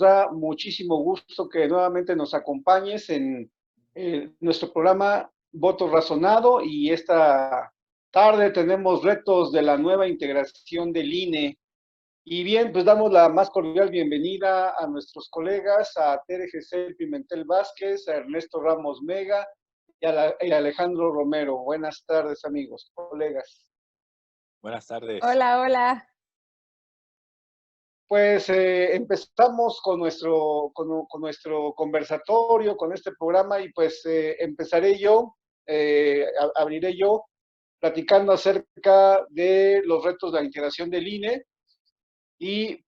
da muchísimo gusto que nuevamente nos acompañes en nuestro programa Voto Razonado, y esta tarde tenemos retos de la nueva integración del INE. Y bien, pues damos la más cordial bienvenida a nuestros colegas, a Tere Gesell Pimentel Vázquez, a Ernesto Ramos Mega y a Alejandro Romero. Buenas tardes, amigos, colegas. Buenas tardes. Hola, hola. Pues empezamos con nuestro conversatorio, con este programa, y pues empezaré yo, abriré yo, platicando acerca de los retos de la integración del INE. Y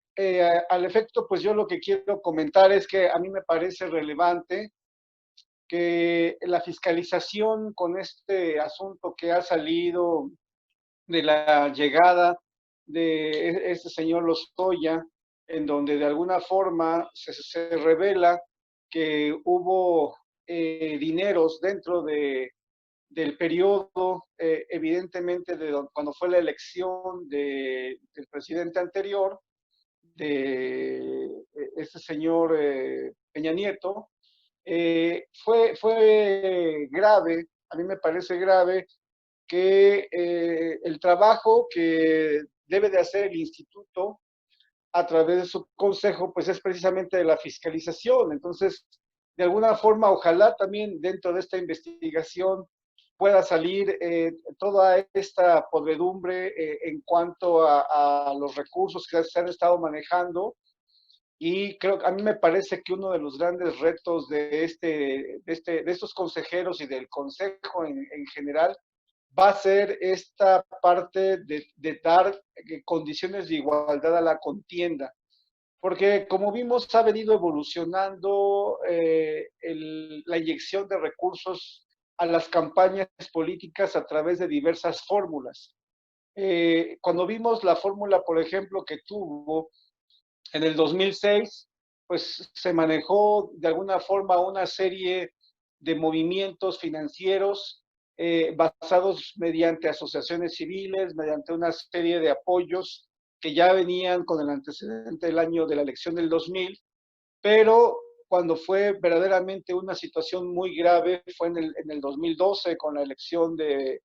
al efecto, pues yo lo que quiero comentar es que a mí me parece relevante que la fiscalización con este asunto que ha salido de la llegada de este señor Lozoya, en donde de alguna forma se revela que hubo dineros dentro del periodo, evidentemente, cuando fue la elección del presidente anterior, de este señor Peña Nieto. Fue grave, a mí me parece grave que el trabajo que debe de hacer el instituto a través de su consejo, pues es precisamente de la fiscalización. Entonces, de alguna forma, ojalá también dentro de esta investigación pueda salir toda esta podredumbre en cuanto a los recursos que se han estado manejando. Y creo que a mí me parece que uno de los grandes retos de estos consejeros y del consejo en general va a ser esta parte de dar condiciones de igualdad a la contienda. Porque como vimos, ha venido evolucionando la inyección de recursos a las campañas políticas a través de diversas fórmulas. Cuando vimos la fórmula, por ejemplo, que tuvo en el 2006, pues se manejó de alguna forma una serie de movimientos financieros basados mediante asociaciones civiles, mediante una serie de apoyos que ya venían con el antecedente del año de la elección del 2000, pero cuando fue verdaderamente una situación muy grave fue en el 2012 con la elección de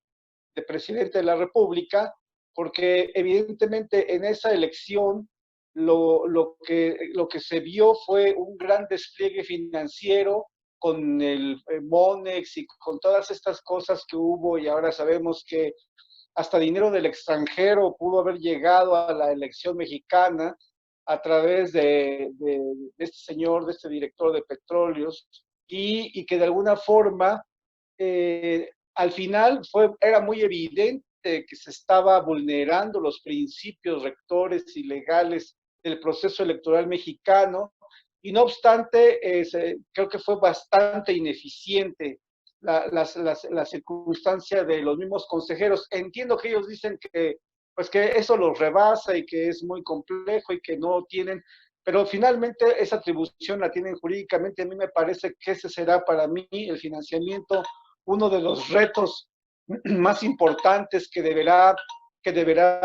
presidente de la República, porque evidentemente en esa elección lo que se vio fue un gran despliegue financiero con el Monex y con todas estas cosas que hubo, y ahora sabemos que hasta dinero del extranjero pudo haber llegado a la elección mexicana a través de este señor, de este director de petróleos, y que de alguna forma al final era muy evidente que se estaba vulnerando los principios rectores y legales del proceso electoral mexicano, y no obstante, creo que fue bastante ineficiente la circunstancia de los mismos consejeros. Entiendo que ellos dicen pues que eso los rebasa y que es muy complejo y que no tienen, pero finalmente esa atribución la tienen jurídicamente. A mí me parece que ese será para mí el financiamiento uno de los retos más importantes que deberá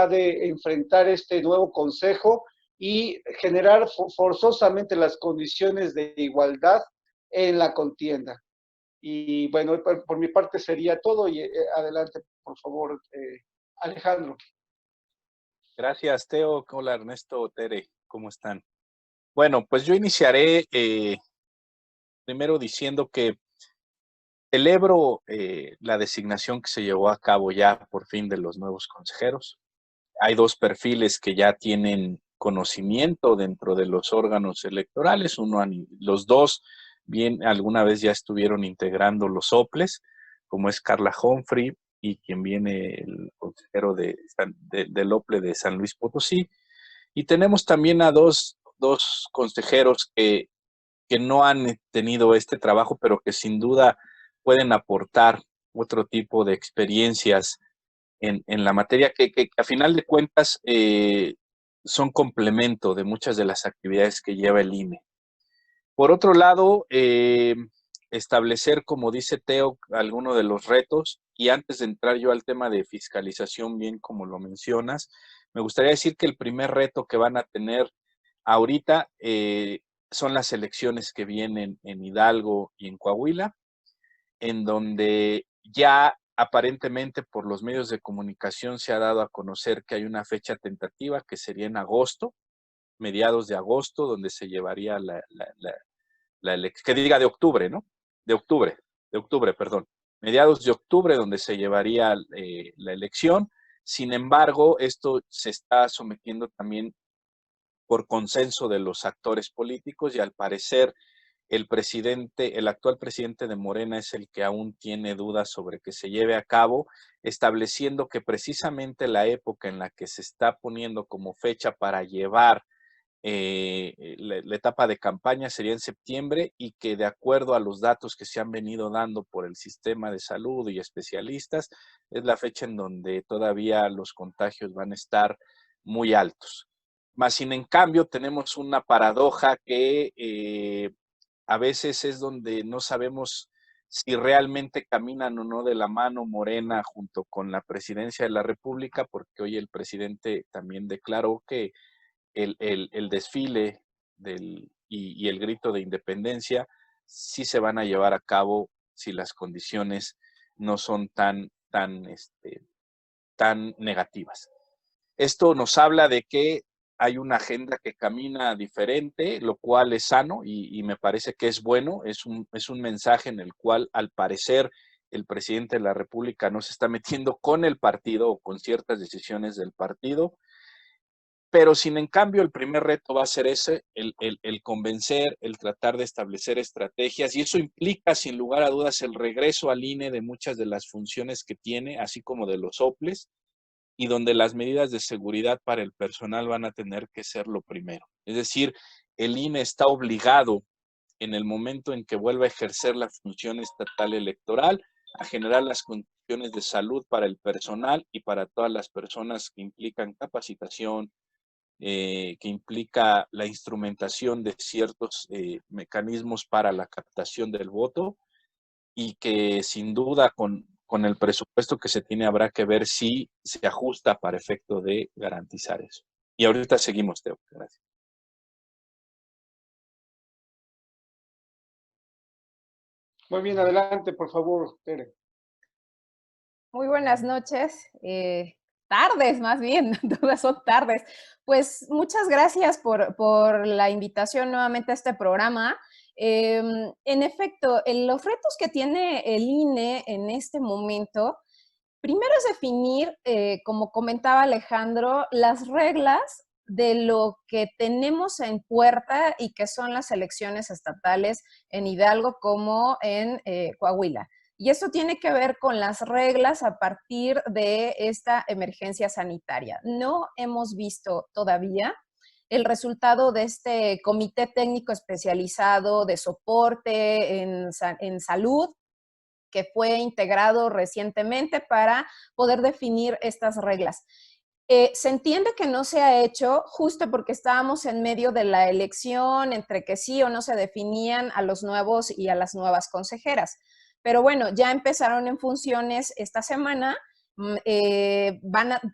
de enfrentar este nuevo consejo, y generar forzosamente las condiciones de igualdad en la contienda. Y bueno, por mi parte sería todo, y adelante, por favor, Alejandro. Gracias, Teo. Hola, Ernesto, Tere, ¿cómo están? Bueno, pues yo iniciaré primero diciendo que celebro la designación que se llevó a cabo ya por fin de los nuevos consejeros. Hay dos perfiles que ya tienen conocimiento dentro de los órganos electorales. Los dos bien alguna vez ya estuvieron integrando los OPLES, como es Carla Humphrey y quien viene el consejero del OPLE de San Luis Potosí. Y tenemos también a dos consejeros que no han tenido este trabajo, pero que sin duda pueden aportar otro tipo de experiencias en la materia que a final de cuentas son complemento de muchas de las actividades que lleva el INE. Por otro lado, establecer, como dice Teo, algunos de los retos, y antes de entrar yo al tema de fiscalización, bien como lo mencionas, me gustaría decir que el primer reto que van a tener ahorita son las elecciones que vienen en Hidalgo y en Coahuila, en donde ya aparentemente por los medios de comunicación se ha dado a conocer que hay una fecha tentativa que sería en agosto, mediados de agosto, donde se llevaría la elección, que diga de octubre, ¿no? De octubre, perdón. Mediados de octubre, donde se llevaría la elección. Sin embargo, esto se está sometiendo también por consenso de los actores políticos y al parecer el actual presidente de Morena es el que aún tiene dudas sobre que se lleve a cabo, estableciendo que precisamente la época en la que se está poniendo como fecha para llevar la etapa de campaña sería en septiembre y que de acuerdo a los datos que se han venido dando por el sistema de salud y especialistas, es la fecha en donde todavía los contagios van a estar muy altos. Más sin en cambio tenemos una paradoja que a veces es donde no sabemos si realmente caminan o no de la mano Morena junto con la presidencia de la República, porque hoy el presidente también declaró que el desfile y el grito de independencia sí se van a llevar a cabo si las condiciones no son tan negativas. Esto nos habla de que hay una agenda que camina diferente, lo cual es sano y me parece que es bueno, es un mensaje en el cual al parecer el presidente de la República no se está metiendo con el partido o con ciertas decisiones del partido, pero sin en cambio el primer reto va a ser ese, el convencer, el tratar de establecer estrategias y eso implica sin lugar a dudas el regreso al INE de muchas de las funciones que tiene, así como de los OPLES, y donde las medidas de seguridad para el personal van a tener que ser lo primero. Es decir, el INE está obligado en el momento en que vuelva a ejercer la función estatal electoral a generar las condiciones de salud para el personal y para todas las personas que implican capacitación, que implica la instrumentación de ciertos mecanismos para la captación del voto y que sin duda con el presupuesto que se tiene habrá que ver si se ajusta para efecto de garantizar eso. Y ahorita seguimos, Teo. Gracias. Muy bien, adelante, por favor, Tere. Muy buenas noches, tardes más bien, todas son tardes. Pues muchas gracias por la invitación nuevamente a este programa. En efecto, los retos que tiene el INE en este momento, primero es definir, como comentaba Alejandro, las reglas de lo que tenemos en puerta y que son las elecciones estatales en Hidalgo como en Coahuila. Y esto tiene que ver con las reglas a partir de esta emergencia sanitaria. No hemos visto todavía el resultado de este comité técnico especializado de soporte en salud que fue integrado recientemente para poder definir estas reglas. Se entiende que no se ha hecho justo porque estábamos en medio de la elección entre que sí o no se definían a los nuevos y a las nuevas consejeras. Pero bueno, ya empezaron en funciones esta semana,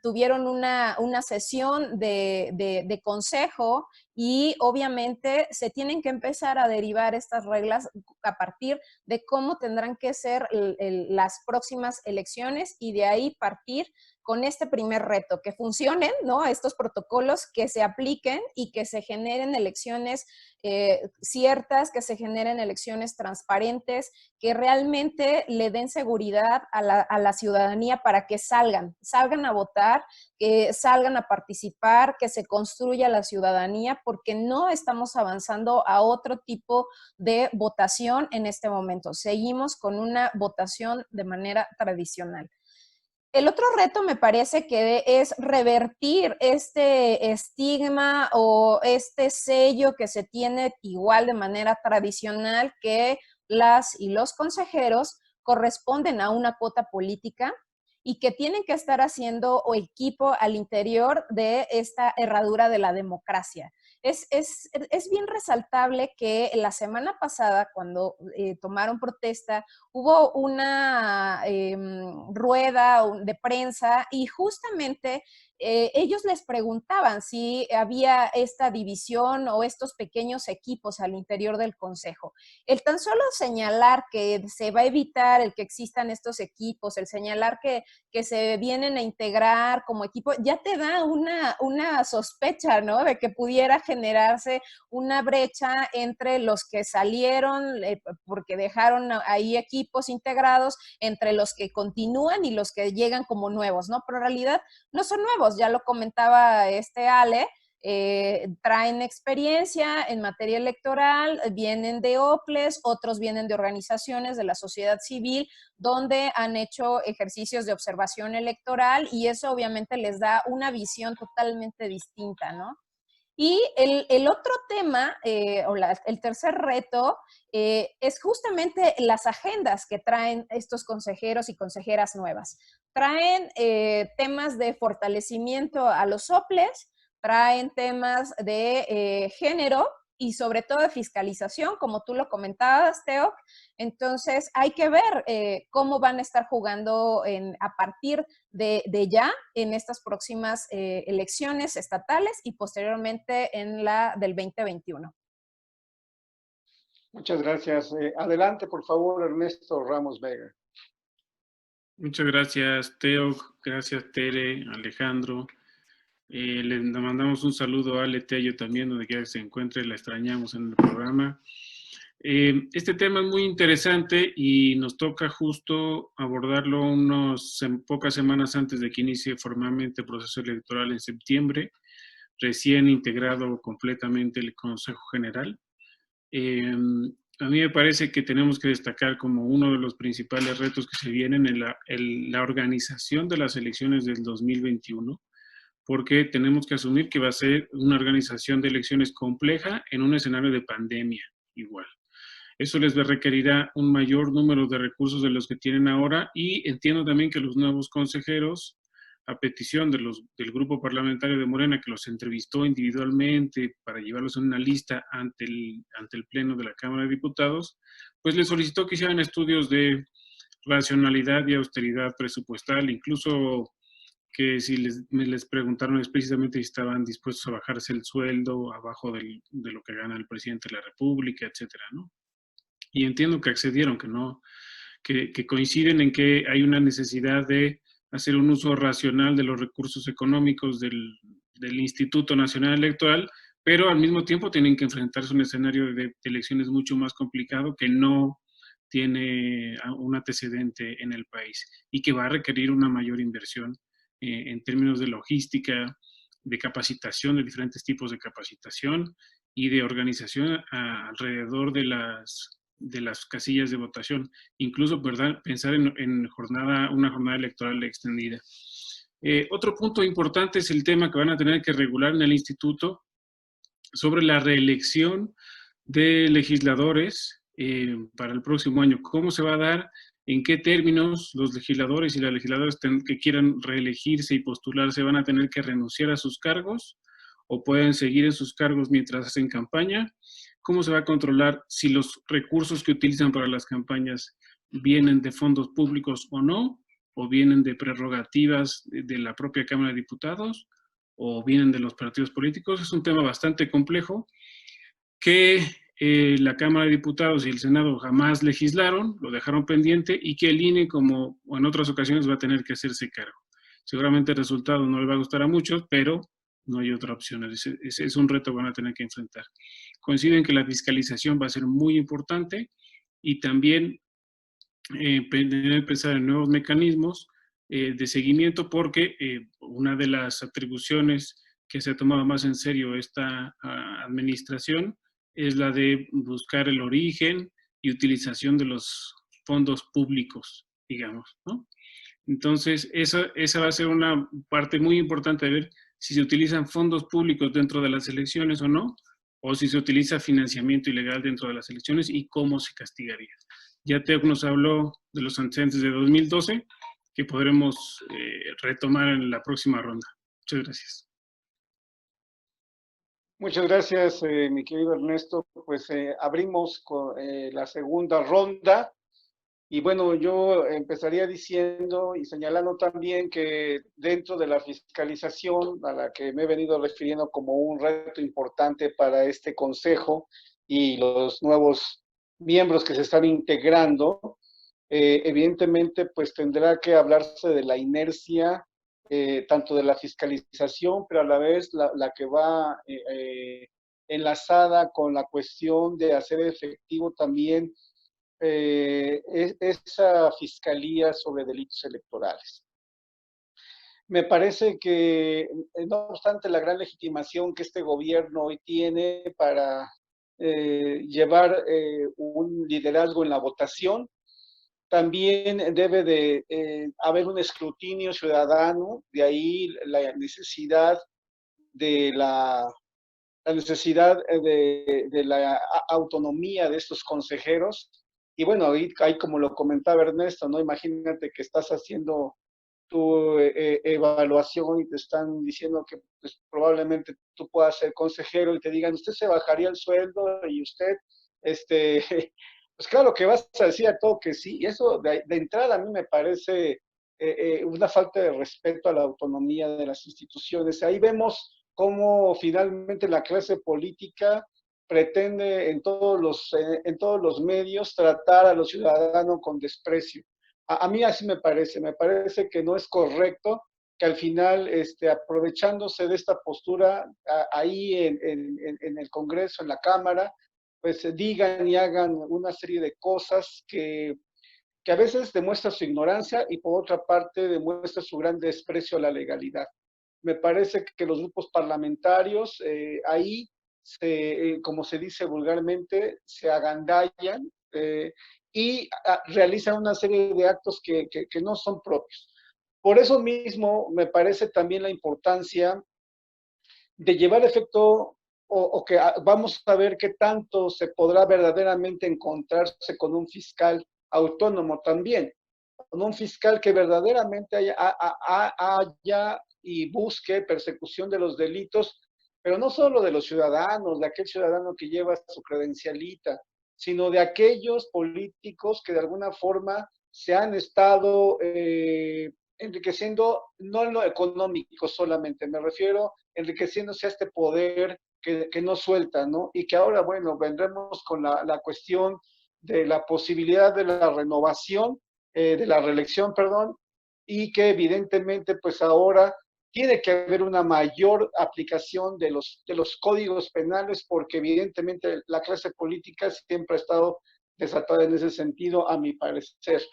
tuvieron una sesión de consejo y obviamente se tienen que empezar a derivar estas reglas a partir de cómo tendrán que ser las próximas elecciones y de ahí partir con este primer reto, que funcionen, ¿no? Estos protocolos, que se apliquen y que se generen elecciones ciertas, que se generen elecciones transparentes, que realmente le den seguridad a la ciudadanía para que salgan a votar, que salgan a participar, que se construya la ciudadanía, porque no estamos avanzando a otro tipo de votación en este momento. Seguimos con una votación de manera tradicional. El otro reto me parece que es revertir este estigma o este sello que se tiene igual de manera tradicional, que las y los consejeros corresponden a una cuota política y que tienen que estar haciendo o equipo al interior de esta herradura de la democracia. Es bien resaltable que la semana pasada, cuando tomaron protesta, hubo una rueda de prensa y justamente ellos les preguntaban si había esta división o estos pequeños equipos al interior del consejo. El tan solo señalar que se va a evitar el que existan estos equipos, el señalar que se vienen a integrar como equipo, ya te da una sospecha, ¿no? De que pudiera generarse una brecha entre los que salieron porque dejaron ahí equipos integrados, entre los que continúan y los que llegan como nuevos, ¿no? Pero en realidad no son nuevos, ya lo comentaba Ale, traen experiencia en materia electoral, vienen de OPLES, otros vienen de organizaciones de la sociedad civil, donde han hecho ejercicios de observación electoral y eso obviamente les da una visión totalmente distinta, ¿no? Y el otro tema, el tercer reto, es justamente las agendas que traen estos consejeros y consejeras nuevas. Traen temas de fortalecimiento a los OPLES, traen temas de género y sobre todo de fiscalización, como tú lo comentabas, Teo. Entonces, hay que ver cómo van a estar jugando a partir de ya en estas próximas elecciones estatales y posteriormente en la del 2021. Muchas gracias. Adelante, por favor, Ernesto Ramos Vega. Muchas gracias, Teo. Gracias, Tere, Alejandro. Les mandamos un saludo a Ale Tello también, donde quiera que se encuentre, la extrañamos en el programa. Este tema es muy interesante y nos toca justo abordarlo pocas semanas antes de que inicie formalmente el proceso electoral en septiembre, recién integrado completamente el Consejo General. A mí me parece que tenemos que destacar como uno de los principales retos que se vienen en la organización de las elecciones del 2021, porque tenemos que asumir que va a ser una organización de elecciones compleja en un escenario de pandemia igual. Eso les requerirá un mayor número de recursos de los que tienen ahora y entiendo también que los nuevos consejeros, a petición del grupo parlamentario de Morena, que los entrevistó individualmente para llevarlos en una lista ante el Pleno de la Cámara de Diputados, pues les solicitó que hicieran estudios de racionalidad y austeridad presupuestal, incluso que si les preguntaron explícitamente si estaban dispuestos a bajarse el sueldo abajo de lo que gana el presidente de la República, etcétera, ¿no? Y entiendo que accedieron, que coinciden en que hay una necesidad de hacer un uso racional de los recursos económicos del Instituto Nacional Electoral, pero al mismo tiempo tienen que enfrentarse a un escenario de elecciones mucho más complicado que no tiene un antecedente en el país y que va a requerir una mayor inversión en términos de logística, de capacitación, de diferentes tipos de capacitación y de organización alrededor de las casillas de votación, incluso, ¿verdad?, pensar en una jornada electoral extendida. Otro punto importante es el tema que van a tener que regular en el instituto sobre la reelección de legisladores para el próximo año. ¿Cómo se va a dar? ¿En qué términos los legisladores y las legisladoras que quieran reelegirse y postularse van a tener que renunciar a sus cargos o pueden seguir en sus cargos mientras hacen campaña? ¿Cómo se va a controlar si los recursos que utilizan para las campañas vienen de fondos públicos o no? ¿O vienen de prerrogativas de la propia Cámara de Diputados? ¿O vienen de los partidos políticos? Es un tema bastante complejo que la Cámara de Diputados y el Senado jamás legislaron, lo dejaron pendiente y que el INE, como en otras ocasiones, va a tener que hacerse cargo. Seguramente el resultado no le va a gustar a muchos, pero no hay otra opción. Ese es un reto que van a tener que enfrentar. Coinciden que la fiscalización va a ser muy importante y también pensar en nuevos mecanismos de seguimiento porque una de las atribuciones que se ha tomado más en serio esta administración es la de buscar el origen y utilización de los fondos públicos, digamos, ¿no? Entonces, esa va a ser una parte muy importante de ver si se utilizan fondos públicos dentro de las elecciones o no, o si se utiliza financiamiento ilegal dentro de las elecciones y cómo se castigaría. Ya Teo nos habló de los antecedentes de 2012, que podremos retomar en la próxima ronda. Muchas gracias. Muchas gracias, mi querido Ernesto. Pues abrimos con la segunda ronda. Y bueno, yo empezaría diciendo y señalando también que dentro de la fiscalización, a la que me he venido refiriendo como un reto importante para este consejo y los nuevos miembros que se están integrando, evidentemente pues tendrá que hablarse de la inercia, tanto de la fiscalización, pero a la vez la que va enlazada con la cuestión de hacer efectivo también esa fiscalía sobre delitos electorales. Me parece que, no obstante la gran legitimación que este gobierno hoy tiene para llevar un liderazgo en la votación, también debe de haber un escrutinio ciudadano, de ahí la necesidad de la necesidad de la autonomía de estos consejeros. Y bueno, ahí como lo comentaba Ernesto, ¿no? Imagínate que estás haciendo tu evaluación y te están diciendo que pues, probablemente tú puedas ser consejero y te digan, usted se bajaría el sueldo y usted, pues claro que vas a decir a todo que sí. Y eso de entrada a mí me parece una falta de respeto a la autonomía de las instituciones. Ahí vemos cómo finalmente la clase política pretende en todos los medios tratar a los ciudadanos con desprecio. A mí así me parece que no es correcto que al final, aprovechándose de esta postura ahí en el Congreso, en la Cámara, pues digan y hagan una serie de cosas que a veces demuestra su ignorancia y por otra parte demuestra su gran desprecio a la legalidad. Me parece que los grupos parlamentarios ahí, como se dice vulgarmente, se agandallan y realizan una serie de actos que no son propios. Por eso mismo me parece también la importancia de llevar efecto o que vamos a ver qué tanto se podrá verdaderamente encontrarse con un fiscal autónomo también, con un fiscal que verdaderamente haya y busque persecución de los delitos, pero no solo de los ciudadanos, de aquel ciudadano que lleva su credencialita, sino de aquellos políticos que de alguna forma se han estado enriqueciendo, no en lo económico solamente, me refiero enriqueciéndose a este poder que no suelta, ¿no? Y que ahora, bueno, vendremos con la cuestión de la posibilidad de la renovación, de la reelección, perdón, y que evidentemente, pues ahora tiene que haber una mayor aplicación de los códigos penales, porque evidentemente la clase política siempre ha estado desatada en ese sentido, a mi parecer.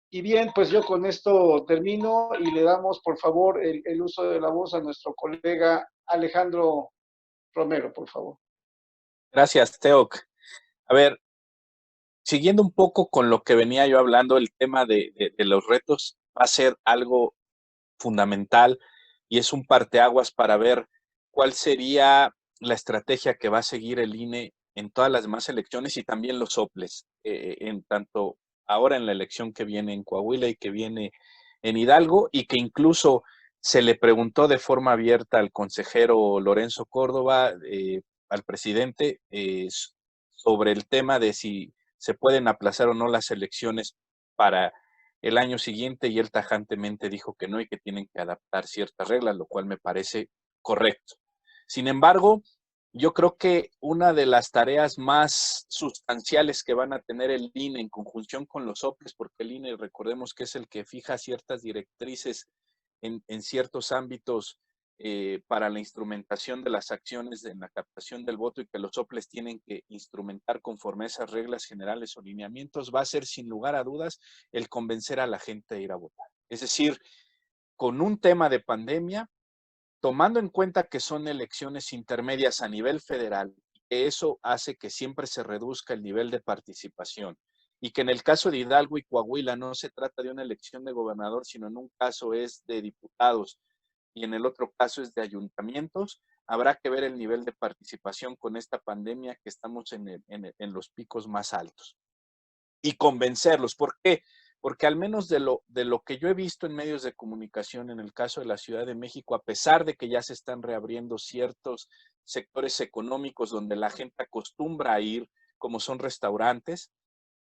Y bien, pues yo con esto termino y le damos, por favor, el uso de la voz a nuestro colega Alejandro Romero, por favor. Gracias, Teoc. A ver, siguiendo un poco con lo que venía yo hablando, el tema de los retos va a ser algo fundamental y es un parteaguas para ver cuál sería la estrategia que va a seguir el INE en todas las demás elecciones y también los soples, en tanto ahora en la elección que viene en Coahuila y que viene en Hidalgo, y que incluso se le preguntó de forma abierta al consejero Lorenzo Córdoba, al presidente, sobre el tema de si se pueden aplazar o no las elecciones para el año siguiente, y él tajantemente dijo que no y que tienen que adaptar ciertas reglas, lo cual me parece correcto. Sin embargo, yo creo que una de las tareas más sustanciales que van a tener el INE en conjunción con los soples, porque el INE, recordemos que es el que fija ciertas directrices en ciertos ámbitos para la instrumentación de las acciones en la captación del voto, y que los soples tienen que instrumentar conforme a esas reglas generales o lineamientos, va a ser sin lugar a dudas el convencer a la gente de ir a votar. Es decir, con un tema de pandemia, tomando en cuenta que son elecciones intermedias a nivel federal, que eso hace que siempre se reduzca el nivel de participación, y que en el caso de Hidalgo y Coahuila no se trata de una elección de gobernador, sino en un caso es de diputados y en el otro caso es de ayuntamientos, habrá que ver el nivel de participación con esta pandemia, que estamos en los picos más altos, y convencerlos. ¿Por qué? Porque al menos de lo que yo he visto en medios de comunicación en el caso de la Ciudad de México, a pesar de que ya se están reabriendo ciertos sectores económicos donde la gente acostumbra a ir, como son restaurantes,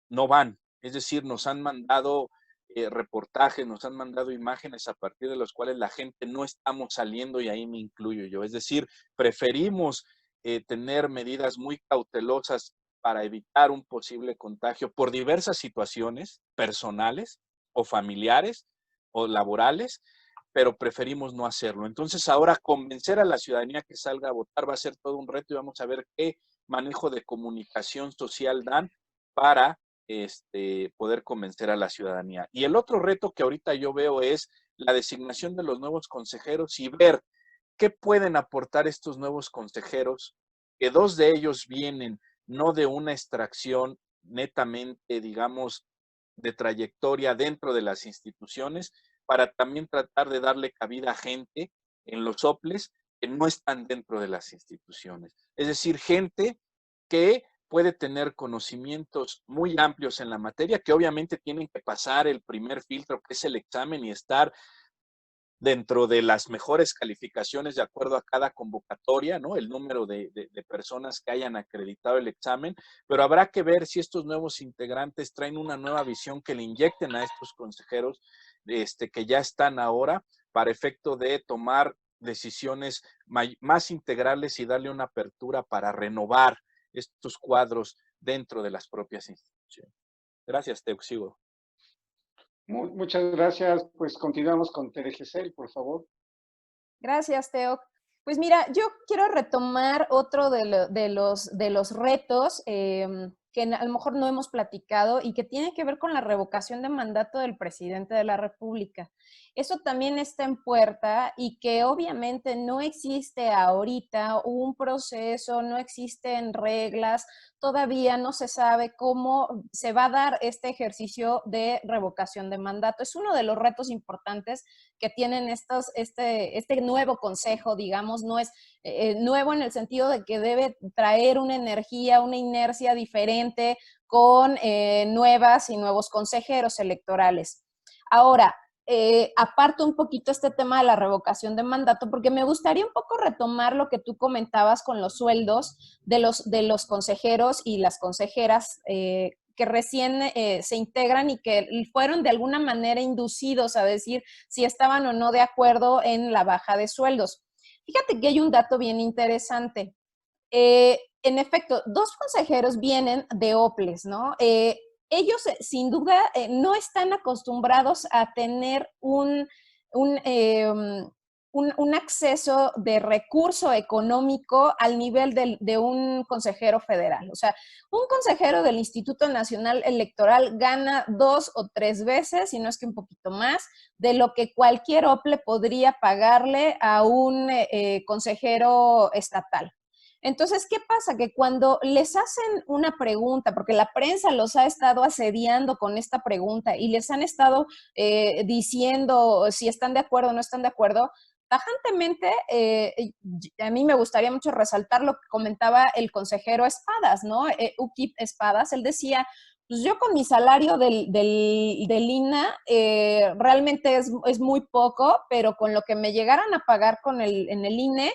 no van. Es decir, nos han mandado reportajes, nos han mandado imágenes a partir de los cuales la gente no estamos saliendo, y ahí me incluyo yo. Es decir, preferimos tener medidas muy cautelosas para evitar un posible contagio por diversas situaciones personales o familiares o laborales, pero preferimos no hacerlo. Entonces, ahora convencer a la ciudadanía que salga a votar va a ser todo un reto, y vamos a ver qué manejo de comunicación social dan para poder convencer a la ciudadanía. Y el otro reto que ahorita yo veo es la designación de los nuevos consejeros y ver qué pueden aportar estos nuevos consejeros, que 2 de ellos vienen no de una extracción netamente, digamos, de trayectoria dentro de las instituciones, para también tratar de darle cabida a gente en los soples que no están dentro de las instituciones. Es decir, gente que puede tener conocimientos muy amplios en la materia, que obviamente tienen que pasar el primer filtro, que es el examen, y estar dentro de las mejores calificaciones de acuerdo a cada convocatoria, ¿no? El número de personas que hayan acreditado el examen, pero habrá que ver si estos nuevos integrantes traen una nueva visión que le inyecten a estos consejeros que ya están ahora, para efecto de tomar decisiones más integrales y darle una apertura para renovar estos cuadros dentro de las propias instituciones. Gracias, Teo, sigo. Muchas gracias. Pues continuamos con Tere Gesell, por favor. Gracias, Teo. Pues mira, yo quiero retomar otro de los retos que a lo mejor no hemos platicado y que tiene que ver con la revocación de mandato del presidente de la República. Eso también está en puerta, y que obviamente no existe ahorita un proceso, no existen reglas, todavía no se sabe cómo se va a dar este ejercicio de revocación de mandato. Es uno de los retos importantes que tienen este nuevo consejo, digamos. No es nuevo en el sentido de que debe traer una energía, una inercia diferente con nuevas y nuevos consejeros electorales. Ahora, aparto un poquito este tema de la revocación de mandato, porque me gustaría un poco retomar lo que tú comentabas con los sueldos de los consejeros y las consejeras que recién se integran y que fueron de alguna manera inducidos a decir si estaban o no de acuerdo en la baja de sueldos. Fíjate que hay un dato bien interesante. En efecto, 2 consejeros vienen de OPLES, ¿no? Ellos, sin duda, no están acostumbrados a tener un acceso de recurso económico al nivel de un consejero federal. O sea, un consejero del Instituto Nacional Electoral gana 2 o 3 veces, si no es que un poquito más, de lo que cualquier OPLE podría pagarle a un consejero estatal. Entonces, ¿qué pasa? Que cuando les hacen una pregunta, porque la prensa los ha estado asediando con esta pregunta y les han estado diciendo si están de acuerdo o no están de acuerdo, tajantemente, a mí me gustaría mucho resaltar lo que comentaba el consejero Espadas, ¿no? UKIP Espadas, él decía, pues yo con mi salario del INA realmente es muy poco, pero con lo que me llegaran a pagar en el INE,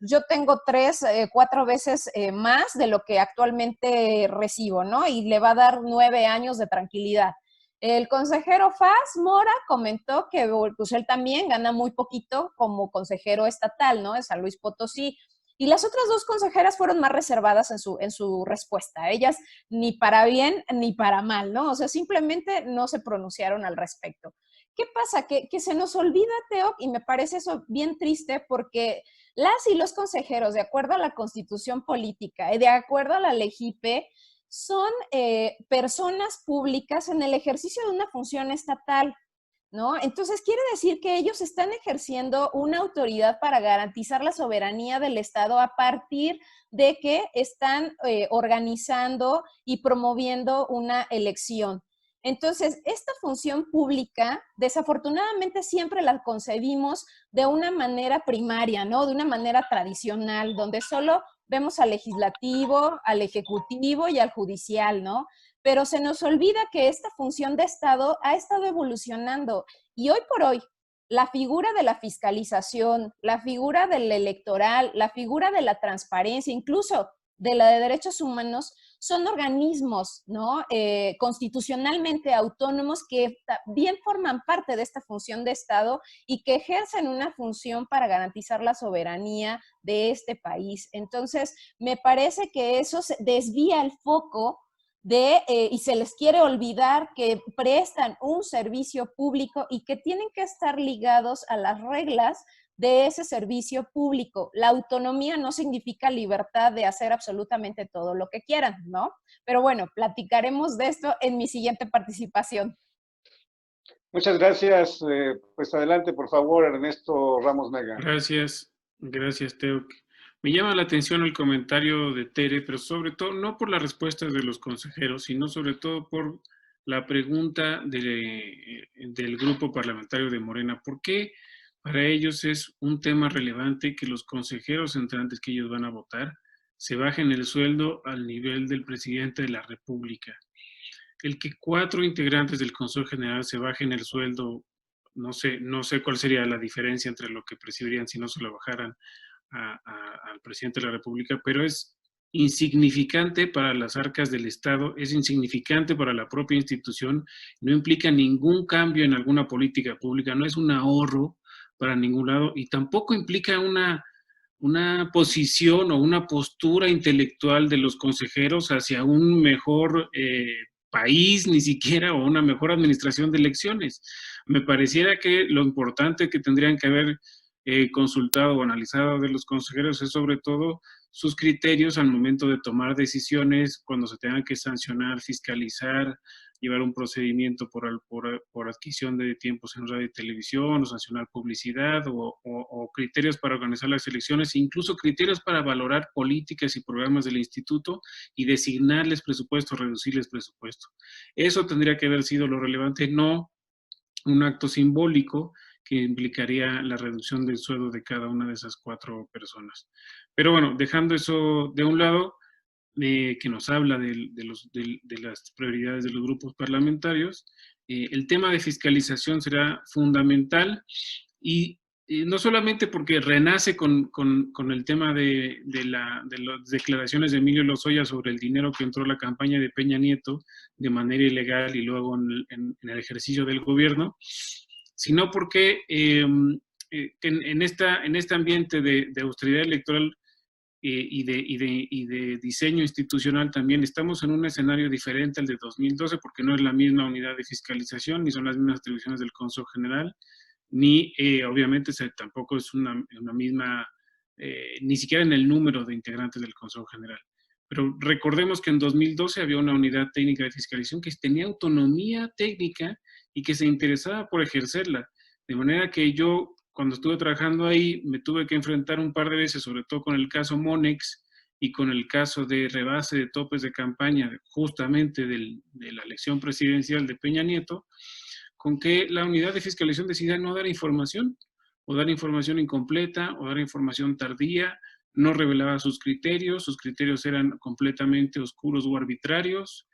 yo tengo 3, 4 veces más de lo que actualmente recibo, ¿no? Y le va a dar 9 años de tranquilidad. El consejero Faz Mora comentó que pues él también gana muy poquito como consejero estatal, ¿no? En San Luis Potosí. Y las otras 2 consejeras fueron más reservadas en su respuesta. Ellas ni para bien ni para mal, ¿no? O sea, simplemente no se pronunciaron al respecto. ¿Qué pasa? Que se nos olvida, Teo, y me parece eso bien triste, porque las y los consejeros, de acuerdo a la Constitución Política y de acuerdo a la LEGIPE, son personas públicas en el ejercicio de una función estatal, ¿no? Entonces, quiere decir que ellos están ejerciendo una autoridad para garantizar la soberanía del Estado a partir de que están organizando y promoviendo una elección. Entonces, esta función pública, desafortunadamente, siempre la concebimos de una manera primaria, ¿no? De una manera tradicional, donde solo vemos al legislativo, al ejecutivo y al judicial, ¿no? Pero se nos olvida que esta función de Estado ha estado evolucionando, y hoy por hoy la figura de la fiscalización, la figura del electoral, la figura de la transparencia, incluso de la de derechos humanos, son organismos, ¿no? Constitucionalmente autónomos que bien forman parte de esta función de Estado y que ejercen una función para garantizar la soberanía de este país. Entonces, me parece que eso desvía el foco y se les quiere olvidar que prestan un servicio público y que tienen que estar ligados a las reglas de ese servicio público. La autonomía no significa libertad de hacer absolutamente todo lo que quieran, ¿no? Pero bueno, platicaremos de esto en mi siguiente participación. Muchas gracias. Pues adelante, por favor, Ernesto Ramos Mega. Gracias, gracias, Teo. Me llama la atención el comentario de Tere, pero sobre todo, no por las respuestas de los consejeros, sino sobre todo por la pregunta del grupo parlamentario de Morena. ¿Por qué para ellos es un tema relevante que los consejeros entrantes que ellos van a votar se bajen el sueldo al nivel del presidente de la República? El que 4 integrantes del Consejo General se bajen el sueldo, no sé cuál sería la diferencia entre lo que percibirían si no se lo bajaran al presidente de la República, pero es insignificante para las arcas del Estado, es insignificante para la propia institución, no implica ningún cambio en alguna política pública, no es un ahorro para ningún lado y tampoco implica una posición o una postura intelectual de los consejeros hacia un mejor país, ni siquiera, o una mejor administración de elecciones. Me pareciera que lo importante que tendrían que haber consultado o analizado de los consejeros es sobre todo sus criterios al momento de tomar decisiones, cuando se tengan que sancionar, fiscalizar, llevar un procedimiento por adquisición de tiempos en radio y televisión, o sancionar publicidad, o criterios para organizar las elecciones, incluso criterios para valorar políticas y programas del instituto y designarles presupuesto, reducirles presupuesto. Eso tendría que haber sido lo relevante, no un acto simbólico que implicaría la reducción del sueldo de cada una de esas 4 personas. Pero bueno, dejando eso de un lado, que nos habla de las prioridades de los grupos parlamentarios, el tema de fiscalización será fundamental y no solamente porque renace con el tema de las declaraciones de Emilio Lozoya sobre el dinero que entró a la campaña de Peña Nieto de manera ilegal y luego en el ejercicio del gobierno, sino porque en este ambiente de austeridad electoral y de diseño institucional también estamos en un escenario diferente al de 2012 porque no es la misma unidad de fiscalización ni son las mismas atribuciones del Consejo General ni obviamente tampoco es una misma, ni siquiera en el número de integrantes del Consejo General. Pero recordemos que en 2012 había una unidad técnica de fiscalización que tenía autonomía técnica y que se interesaba por ejercerla. De manera que yo, cuando estuve trabajando ahí, me tuve que enfrentar un par de veces, sobre todo con el caso Monex y con el caso de rebase de topes de campaña, justamente de la elección presidencial de Peña Nieto, con que la unidad de fiscalización decida no dar información, o dar información incompleta, o dar información tardía, no revelaba sus criterios eran completamente oscuros o arbitrarios,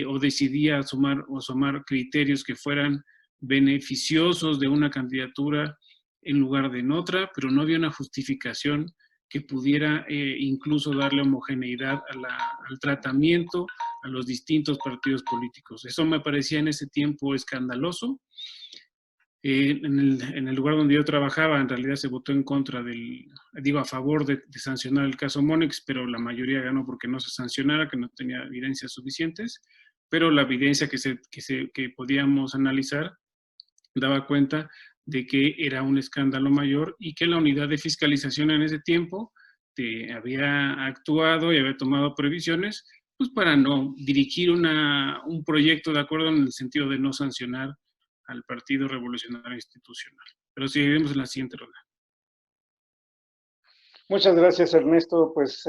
o decidía asomar criterios que fueran beneficiosos de una candidatura en lugar de en otra, pero no había una justificación que pudiera incluso darle homogeneidad al tratamiento a los distintos partidos políticos. Eso me parecía en ese tiempo escandaloso. En el lugar donde yo trabajaba, en realidad se votó en contra a favor de sancionar el caso Monex, pero la mayoría ganó porque no se sancionara, que no tenía evidencias suficientes, pero la evidencia que podíamos analizar daba cuenta de que era un escándalo mayor y que la unidad de fiscalización en ese tiempo había actuado y había tomado previsiones pues para no dirigir un proyecto de acuerdo en el sentido de no sancionar al Partido Revolucionario Institucional. Pero seguiremos en la siguiente ronda. Muchas gracias, Ernesto. Pues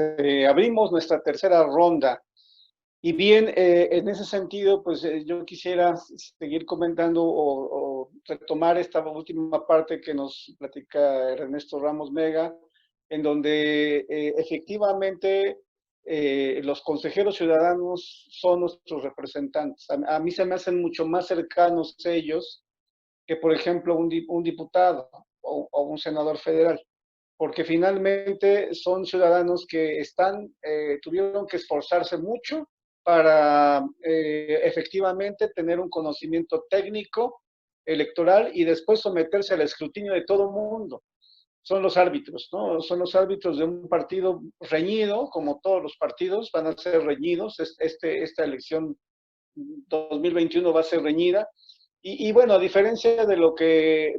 abrimos nuestra tercera ronda. Y bien, en ese sentido, pues yo quisiera seguir comentando o retomar esta última parte que nos platica Ernesto Ramos Mega, en donde efectivamente los consejeros ciudadanos son nuestros representantes. A mí se me hacen mucho más cercanos ellos que, por ejemplo, un diputado o un senador federal. porque finalmente son ciudadanos que tuvieron que esforzarse mucho para efectivamente tener un conocimiento técnico electoral y después someterse al escrutinio de todo el mundo. Son los árbitros, ¿no? Son los árbitros de un partido reñido, como todos los partidos van a ser reñidos. Esta elección 2021 va a ser reñida. Y bueno, a diferencia de lo que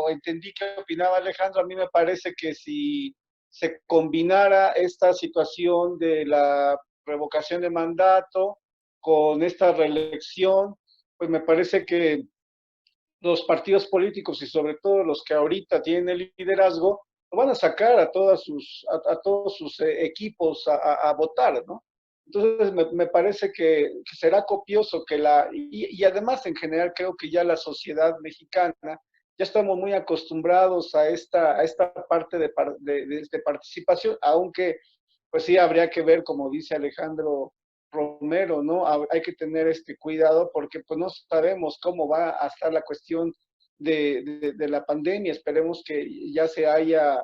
entendí que opinaba Alejandro, a mí me parece que si se combinara esta situación de la revocación de mandato con esta reelección, pues me parece que los partidos políticos y sobre todo los que ahorita tienen el liderazgo, lo van a sacar a todos sus equipos a votar, ¿no? Entonces me parece que será copioso y además en general creo que ya la sociedad mexicana ya estamos muy acostumbrados a esta parte de participación, aunque pues sí habría que ver, como dice Alejandro Romero, ¿no? Hay que tener cuidado porque pues no sabemos cómo va a estar la cuestión de la pandemia. Esperemos que ya se haya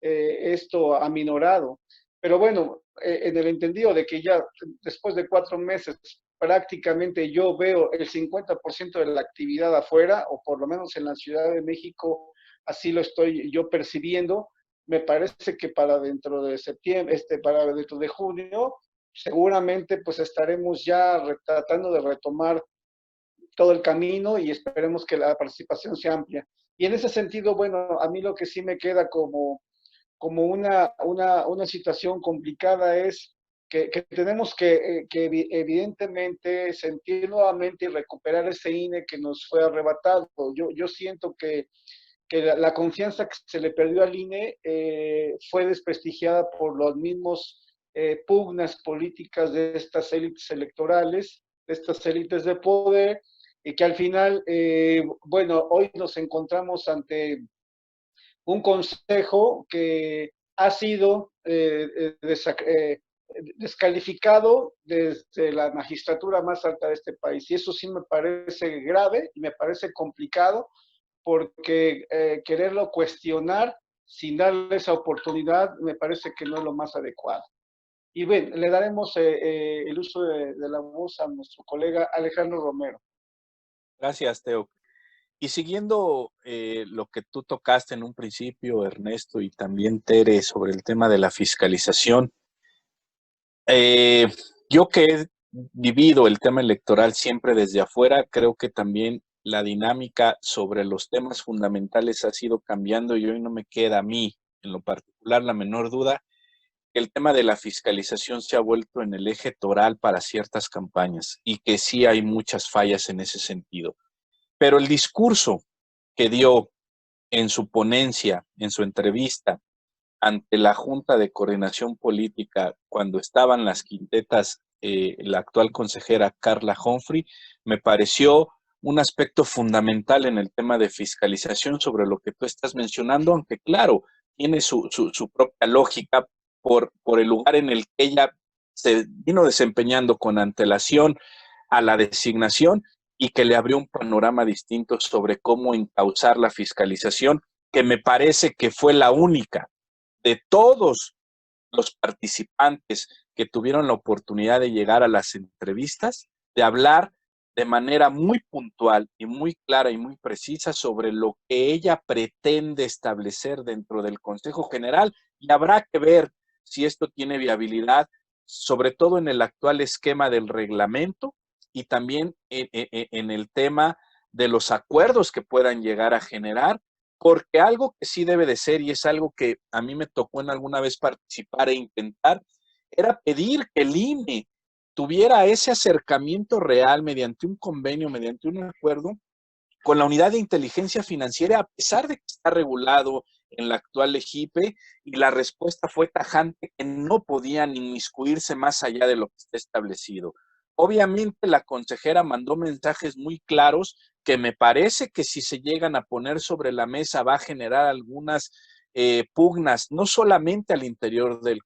esto aminorado. Pero bueno, en el entendido de que ya después de 4 meses prácticamente yo veo el 50% de la actividad afuera, o por lo menos en la Ciudad de México, así lo estoy yo percibiendo. Me parece que para dentro de septiembre, para dentro de junio, seguramente pues estaremos ya tratando de retomar todo el camino y esperemos que la participación sea amplia. Y en ese sentido, bueno, a mí lo que sí me queda como una situación complicada es que tenemos que evidentemente sentir nuevamente y recuperar ese INE que nos fue arrebatado. Yo siento que la confianza que se le perdió al INE fue desprestigiada por los mismos pugnas políticas de estas élites electorales, de estas élites de poder, y que al final, bueno, hoy nos encontramos ante un consejo que ha sido descalificado desde la magistratura más alta de este país. Y eso sí me parece grave y me parece complicado, porque quererlo cuestionar sin darle esa oportunidad me parece que no es lo más adecuado. Y bien, le daremos el uso de la voz a nuestro colega Alejandro Romero. Gracias, Teo. Y siguiendo lo que tú tocaste en un principio, Ernesto, y también Tere, sobre el tema de la fiscalización, yo que he vivido el tema electoral siempre desde afuera, creo que también la dinámica sobre los temas fundamentales ha sido cambiando y hoy no me queda a mí, en lo particular, la menor duda que el tema de la fiscalización se ha vuelto en el eje toral para ciertas campañas y que sí hay muchas fallas en ese sentido. Pero el discurso que dio en su ponencia, en su entrevista ante la Junta de Coordinación Política, cuando estaban las quintetas, la actual consejera Carla Humphrey, me pareció un aspecto fundamental en el tema de fiscalización sobre lo que tú estás mencionando, aunque claro, tiene su propia lógica por el lugar en el que ella se vino desempeñando con antelación a la designación y que le abrió un panorama distinto sobre cómo encauzar la fiscalización, que me parece que fue la única de todos los participantes que tuvieron la oportunidad de llegar a las entrevistas, de hablar de manera muy puntual y muy clara y muy precisa sobre lo que ella pretende establecer dentro del Consejo General, y habrá que ver si esto tiene viabilidad, sobre todo en el actual esquema del reglamento y también en el tema de los acuerdos que puedan llegar a generar, porque algo que sí debe de ser, y es algo que a mí me tocó en alguna vez participar e intentar, era pedir que el INE tuviera ese acercamiento real mediante un convenio, mediante un acuerdo con la Unidad de Inteligencia Financiera, a pesar de que está regulado en la actual LEGIPE, y la respuesta fue tajante que no podían inmiscuirse más allá de lo que está establecido. Obviamente la consejera mandó mensajes muy claros que me parece que si se llegan a poner sobre la mesa va a generar algunas pugnas, no solamente al interior del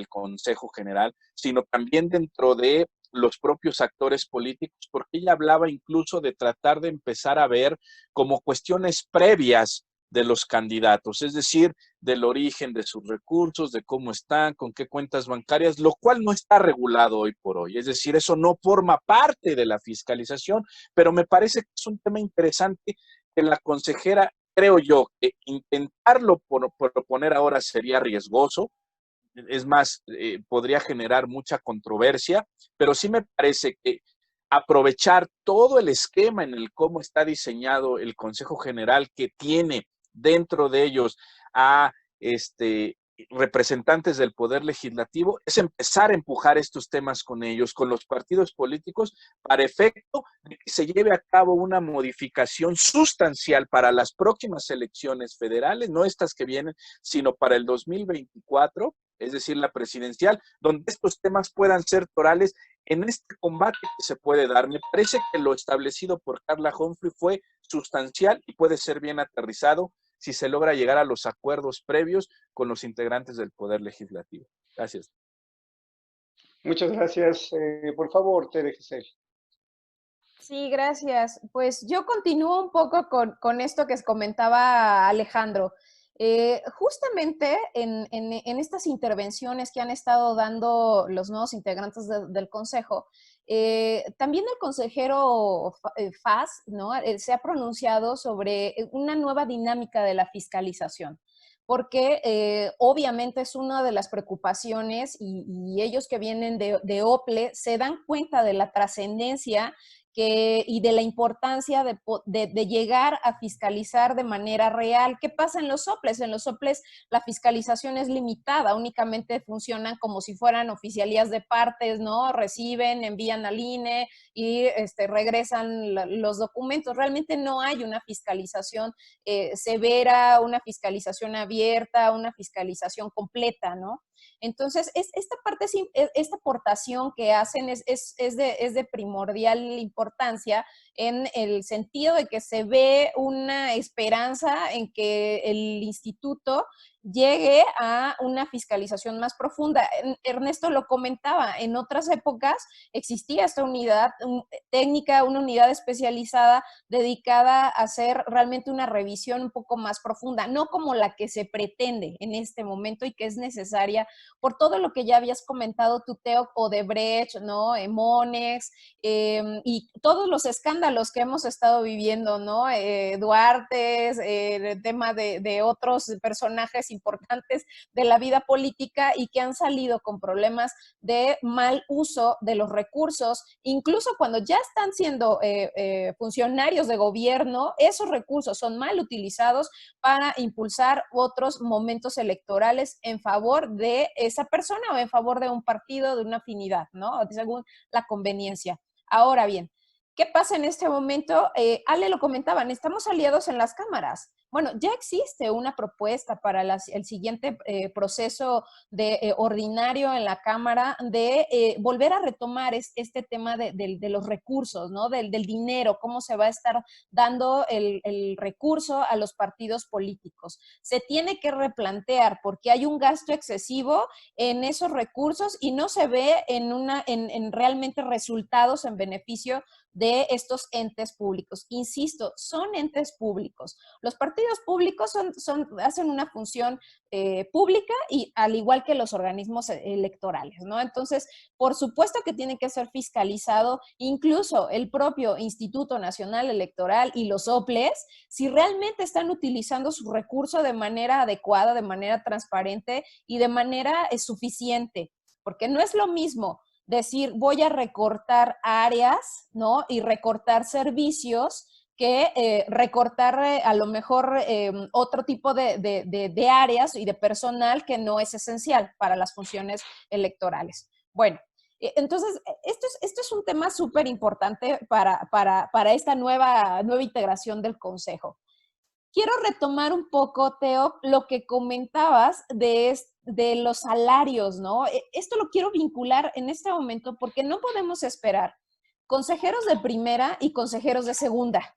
Consejo General, sino también dentro de los propios actores políticos, porque ella hablaba incluso de tratar de empezar a ver como cuestiones previas de los candidatos, es decir, del origen de sus recursos, de cómo están, con qué cuentas bancarias, lo cual no está regulado hoy por hoy. Es decir, eso no forma parte de la fiscalización, pero me parece que es un tema interesante que la consejera, creo yo, que intentarlo proponer ahora sería riesgoso. Es más, podría generar mucha controversia, pero sí me parece que aprovechar todo el esquema en el cómo está diseñado el Consejo General, que tiene dentro de ellos a representantes del Poder Legislativo, es empezar a empujar estos temas con ellos, con los partidos políticos, para efecto de que se lleve a cabo una modificación sustancial para las próximas elecciones federales, no estas que vienen, sino para el 2024, es decir, la presidencial, donde estos temas puedan ser torales en este combate que se puede dar. Me parece que lo establecido por Carla Humphrey fue sustancial y puede ser bien aterrizado si se logra llegar a los acuerdos previos con los integrantes del Poder Legislativo. Gracias. Muchas gracias. Por favor, Tere Giselle. Sí, gracias. Pues yo continúo un poco con esto que comentaba Alejandro. Justamente en estas intervenciones que han estado dando los nuevos integrantes del Consejo, también el consejero Faz, ¿no? Se ha pronunciado sobre una nueva dinámica de la fiscalización, porque obviamente es una de las preocupaciones y ellos que vienen de OPLE se dan cuenta de la trascendencia y de la importancia de llegar a fiscalizar de manera real. ¿Qué pasa en los soples? En los soples la fiscalización es limitada, únicamente funcionan como si fueran oficialías de partes, ¿no? Reciben, envían al INE y regresan los documentos. Realmente no hay una fiscalización severa, una fiscalización abierta, una fiscalización completa, ¿no? Entonces, esta aportación que hacen es de primordial importancia en el sentido de que se ve una esperanza en que el instituto llegue a una fiscalización más profunda. Ernesto lo comentaba, en otras épocas existía esta unidad técnica, una unidad especializada dedicada a hacer realmente una revisión un poco más profunda, no como la que se pretende en este momento y que es necesaria por todo lo que ya habías comentado tú, Teo, Odebrecht, ¿no? Monex, y todos los escándalos que hemos estado viviendo, ¿no? Duarte, el tema de otros personajes importantes de la vida política y que han salido con problemas de mal uso de los recursos, incluso cuando ya están siendo funcionarios de gobierno, esos recursos son mal utilizados para impulsar otros momentos electorales en favor de esa persona o en favor de un partido, de una afinidad, ¿no? Según la conveniencia. Ahora bien, ¿qué pasa en este momento? Ale lo comentaban, estamos aliados en las cámaras. Bueno, ya existe una propuesta para el siguiente proceso ordinario en la Cámara de volver a retomar este tema de los recursos, ¿no? Del dinero, cómo se va a estar dando el recurso a los partidos políticos. Se tiene que replantear porque hay un gasto excesivo en esos recursos y no se ve en realmente resultados en beneficio de estos entes públicos. Insisto, son entes públicos. Los partidos públicos hacen una función pública y al igual que los organismos electorales, ¿no? Entonces, por supuesto que tiene que ser fiscalizado incluso el propio Instituto Nacional Electoral y los OPLES, si realmente están utilizando su recurso de manera adecuada, de manera transparente y de manera suficiente, porque no es lo mismo decir voy a recortar áreas, ¿no? Y recortar servicios que recortar a lo mejor otro tipo de áreas y de personal que no es esencial para las funciones electorales. Bueno, entonces esto es un tema súper importante para esta nueva integración del Consejo. Quiero retomar un poco, Teo, lo que comentabas de los salarios, ¿no? Esto lo quiero vincular en este momento porque no podemos esperar consejeros de primera y consejeros de segunda.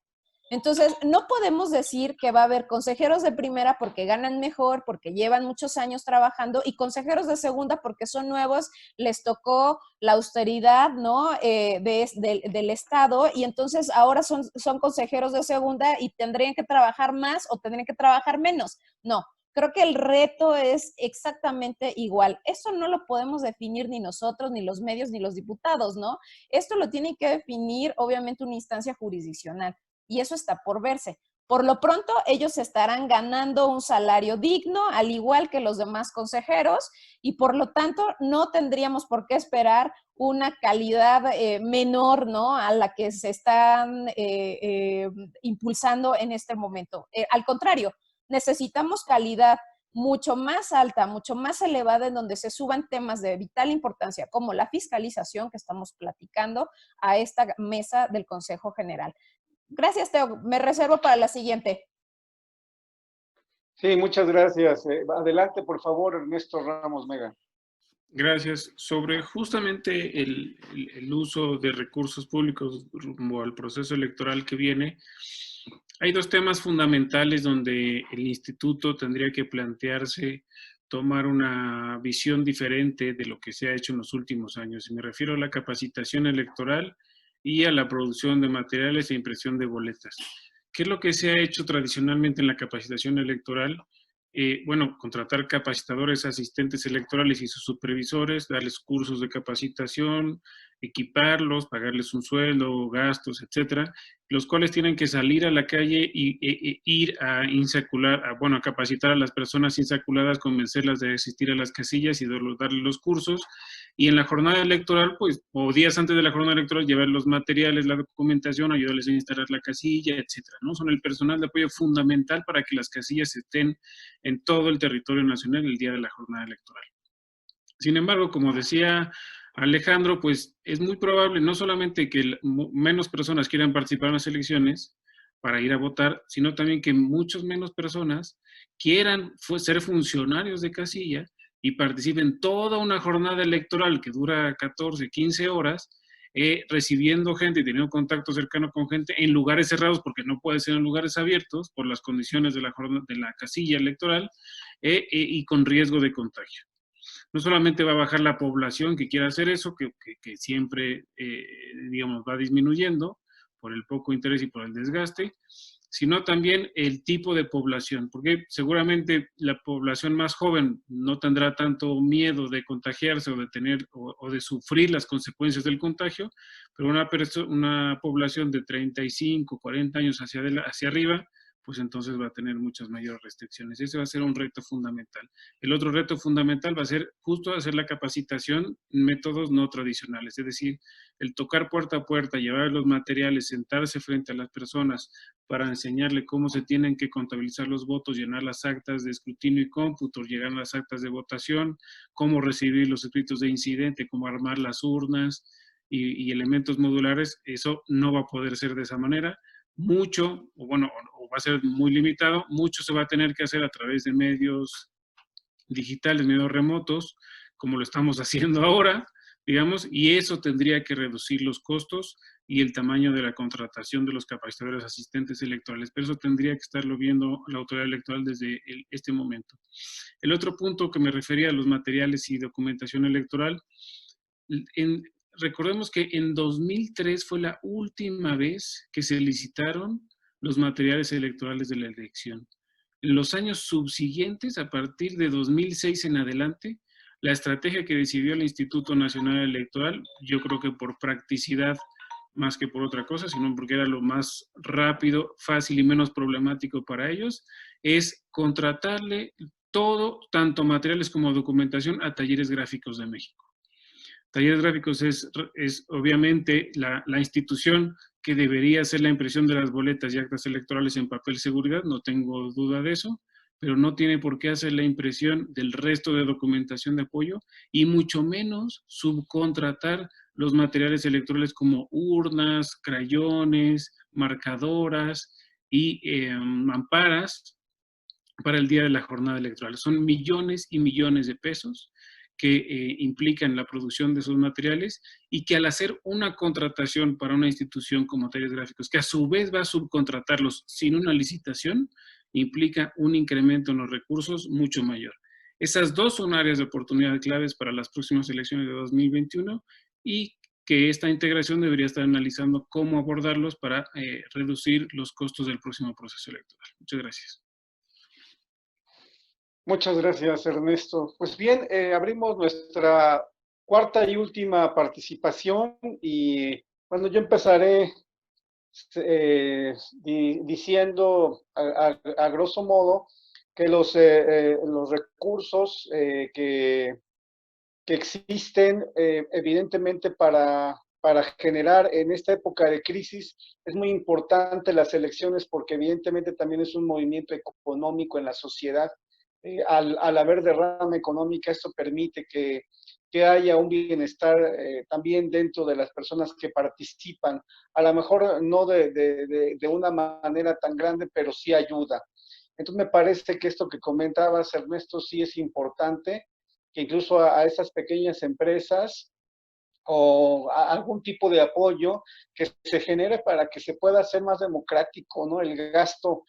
Entonces, no podemos decir que va a haber consejeros de primera porque ganan mejor, porque llevan muchos años trabajando, y consejeros de segunda porque son nuevos, les tocó la austeridad, ¿no? Del Estado, y entonces ahora son consejeros de segunda y tendrían que trabajar más o tendrían que trabajar menos. No, creo que el reto es exactamente igual. Esto no lo podemos definir ni nosotros, ni los medios, ni los diputados, ¿no? Esto lo tiene que definir, obviamente, una instancia jurisdiccional. Y eso está por verse. Por lo pronto, ellos estarán ganando un salario digno, al igual que los demás consejeros, y por lo tanto no tendríamos por qué esperar una calidad menor, ¿no?, a la que se están impulsando en este momento. Al contrario, necesitamos calidad mucho más alta, mucho más elevada, en donde se suban temas de vital importancia, como la fiscalización que estamos platicando a esta mesa del Consejo General. Gracias, Teo. Me reservo para la siguiente. Sí, muchas gracias. Adelante, por favor, Ernesto Ramos Mega. Gracias. Sobre justamente el uso de recursos públicos rumbo al proceso electoral que viene, hay dos temas fundamentales donde el instituto tendría que plantearse tomar una visión diferente de lo que se ha hecho en los últimos años. Y me refiero a la capacitación electoral y a la producción de materiales e impresión de boletas. ¿Qué es lo que se ha hecho tradicionalmente en la capacitación electoral? Bueno, contratar capacitadores, asistentes electorales y sus supervisores, darles cursos de capacitación, equiparlos, pagarles un sueldo, gastos, etcétera, los cuales tienen que salir a la calle y ir a insacular, a capacitar a las personas insaculadas, convencerlas de asistir a las casillas y darles los cursos. Y en la jornada electoral, pues, o días antes de la jornada electoral, llevar los materiales, la documentación, ayudarles a instalar la casilla, etcétera, ¿no? Son el personal de apoyo fundamental para que las casillas estén en todo el territorio nacional el día de la jornada electoral. Sin embargo, como decía Alejandro, pues es muy probable no solamente que menos personas quieran participar en las elecciones para ir a votar, sino también que muchas menos personas quieran ser funcionarios de casilla y participen toda una jornada electoral que dura 14, 15 horas, recibiendo gente y teniendo contacto cercano con gente en lugares cerrados, porque no puede ser en lugares abiertos por las condiciones de la casilla electoral, y con riesgo de contagio. No solamente va a bajar la población que quiera hacer eso, que siempre, digamos, va disminuyendo por el poco interés y por el desgaste, sino también el tipo de población, porque seguramente la población más joven no tendrá tanto miedo de contagiarse o de tener o de sufrir las consecuencias del contagio, pero una población de 35, 40 años hacia arriba, pues entonces va a tener muchas mayores restricciones. Ese va a ser un reto fundamental. El otro reto fundamental va a ser justo hacer la capacitación en métodos no tradicionales, es decir, el tocar puerta a puerta, llevar los materiales, sentarse frente a las personas para enseñarle cómo se tienen que contabilizar los votos, llenar las actas de escrutinio y cómputo, llegar a las actas de votación, cómo recibir los escritos de incidente, cómo armar las urnas y elementos modulares. Eso no va a poder ser de esa manera. Mucho, o va a ser muy limitado, mucho se va a tener que hacer a través de medios digitales, medios remotos, como lo estamos haciendo ahora, digamos, y eso tendría que reducir los costos y el tamaño de la contratación de los capacitadores asistentes electorales, pero eso tendría que estarlo viendo la autoridad electoral desde este momento. El otro punto que me refería a los materiales y documentación electoral, recordemos que en 2003 fue la última vez que se licitaron los materiales electorales de la elección. En los años subsiguientes, a partir de 2006 en adelante, la estrategia que decidió el Instituto Nacional Electoral, yo creo que por practicidad más que por otra cosa, sino porque era lo más rápido, fácil y menos problemático para ellos, es contratarle todo, tanto materiales como documentación, a Talleres Gráficos de México. Talleres Gráficos es obviamente la institución que debería hacer la impresión de las boletas y actas electorales en papel seguridad, no tengo duda de eso, pero no tiene por qué hacer la impresión del resto de documentación de apoyo y mucho menos subcontratar los materiales electorales como urnas, crayones, marcadoras y mamparas para el día de la jornada electoral. Son millones y millones de pesos que implican la producción de esos materiales y que al hacer una contratación para una institución como Talleres Gráficos, que a su vez va a subcontratarlos sin una licitación, implica un incremento en los recursos mucho mayor. Esas dos son áreas de oportunidad claves para las próximas elecciones de 2021 y que esta integración debería estar analizando cómo abordarlos para reducir los costos del próximo proceso electoral. Muchas gracias. Muchas gracias, Ernesto. Pues bien, abrimos nuestra cuarta y última participación y bueno, yo empezaré diciendo a grosso modo que los recursos que existen evidentemente para generar en esta época de crisis es muy importante las elecciones porque evidentemente también es un movimiento económico en la sociedad. Al haber derrama económica, esto permite que haya un bienestar también dentro de las personas que participan. A lo mejor no de una manera tan grande, pero sí ayuda. Entonces me parece que esto que comentabas, Ernesto, sí es importante, que incluso a esas pequeñas empresas o algún tipo de apoyo que se genere para que se pueda hacer más democrático, ¿no? El gasto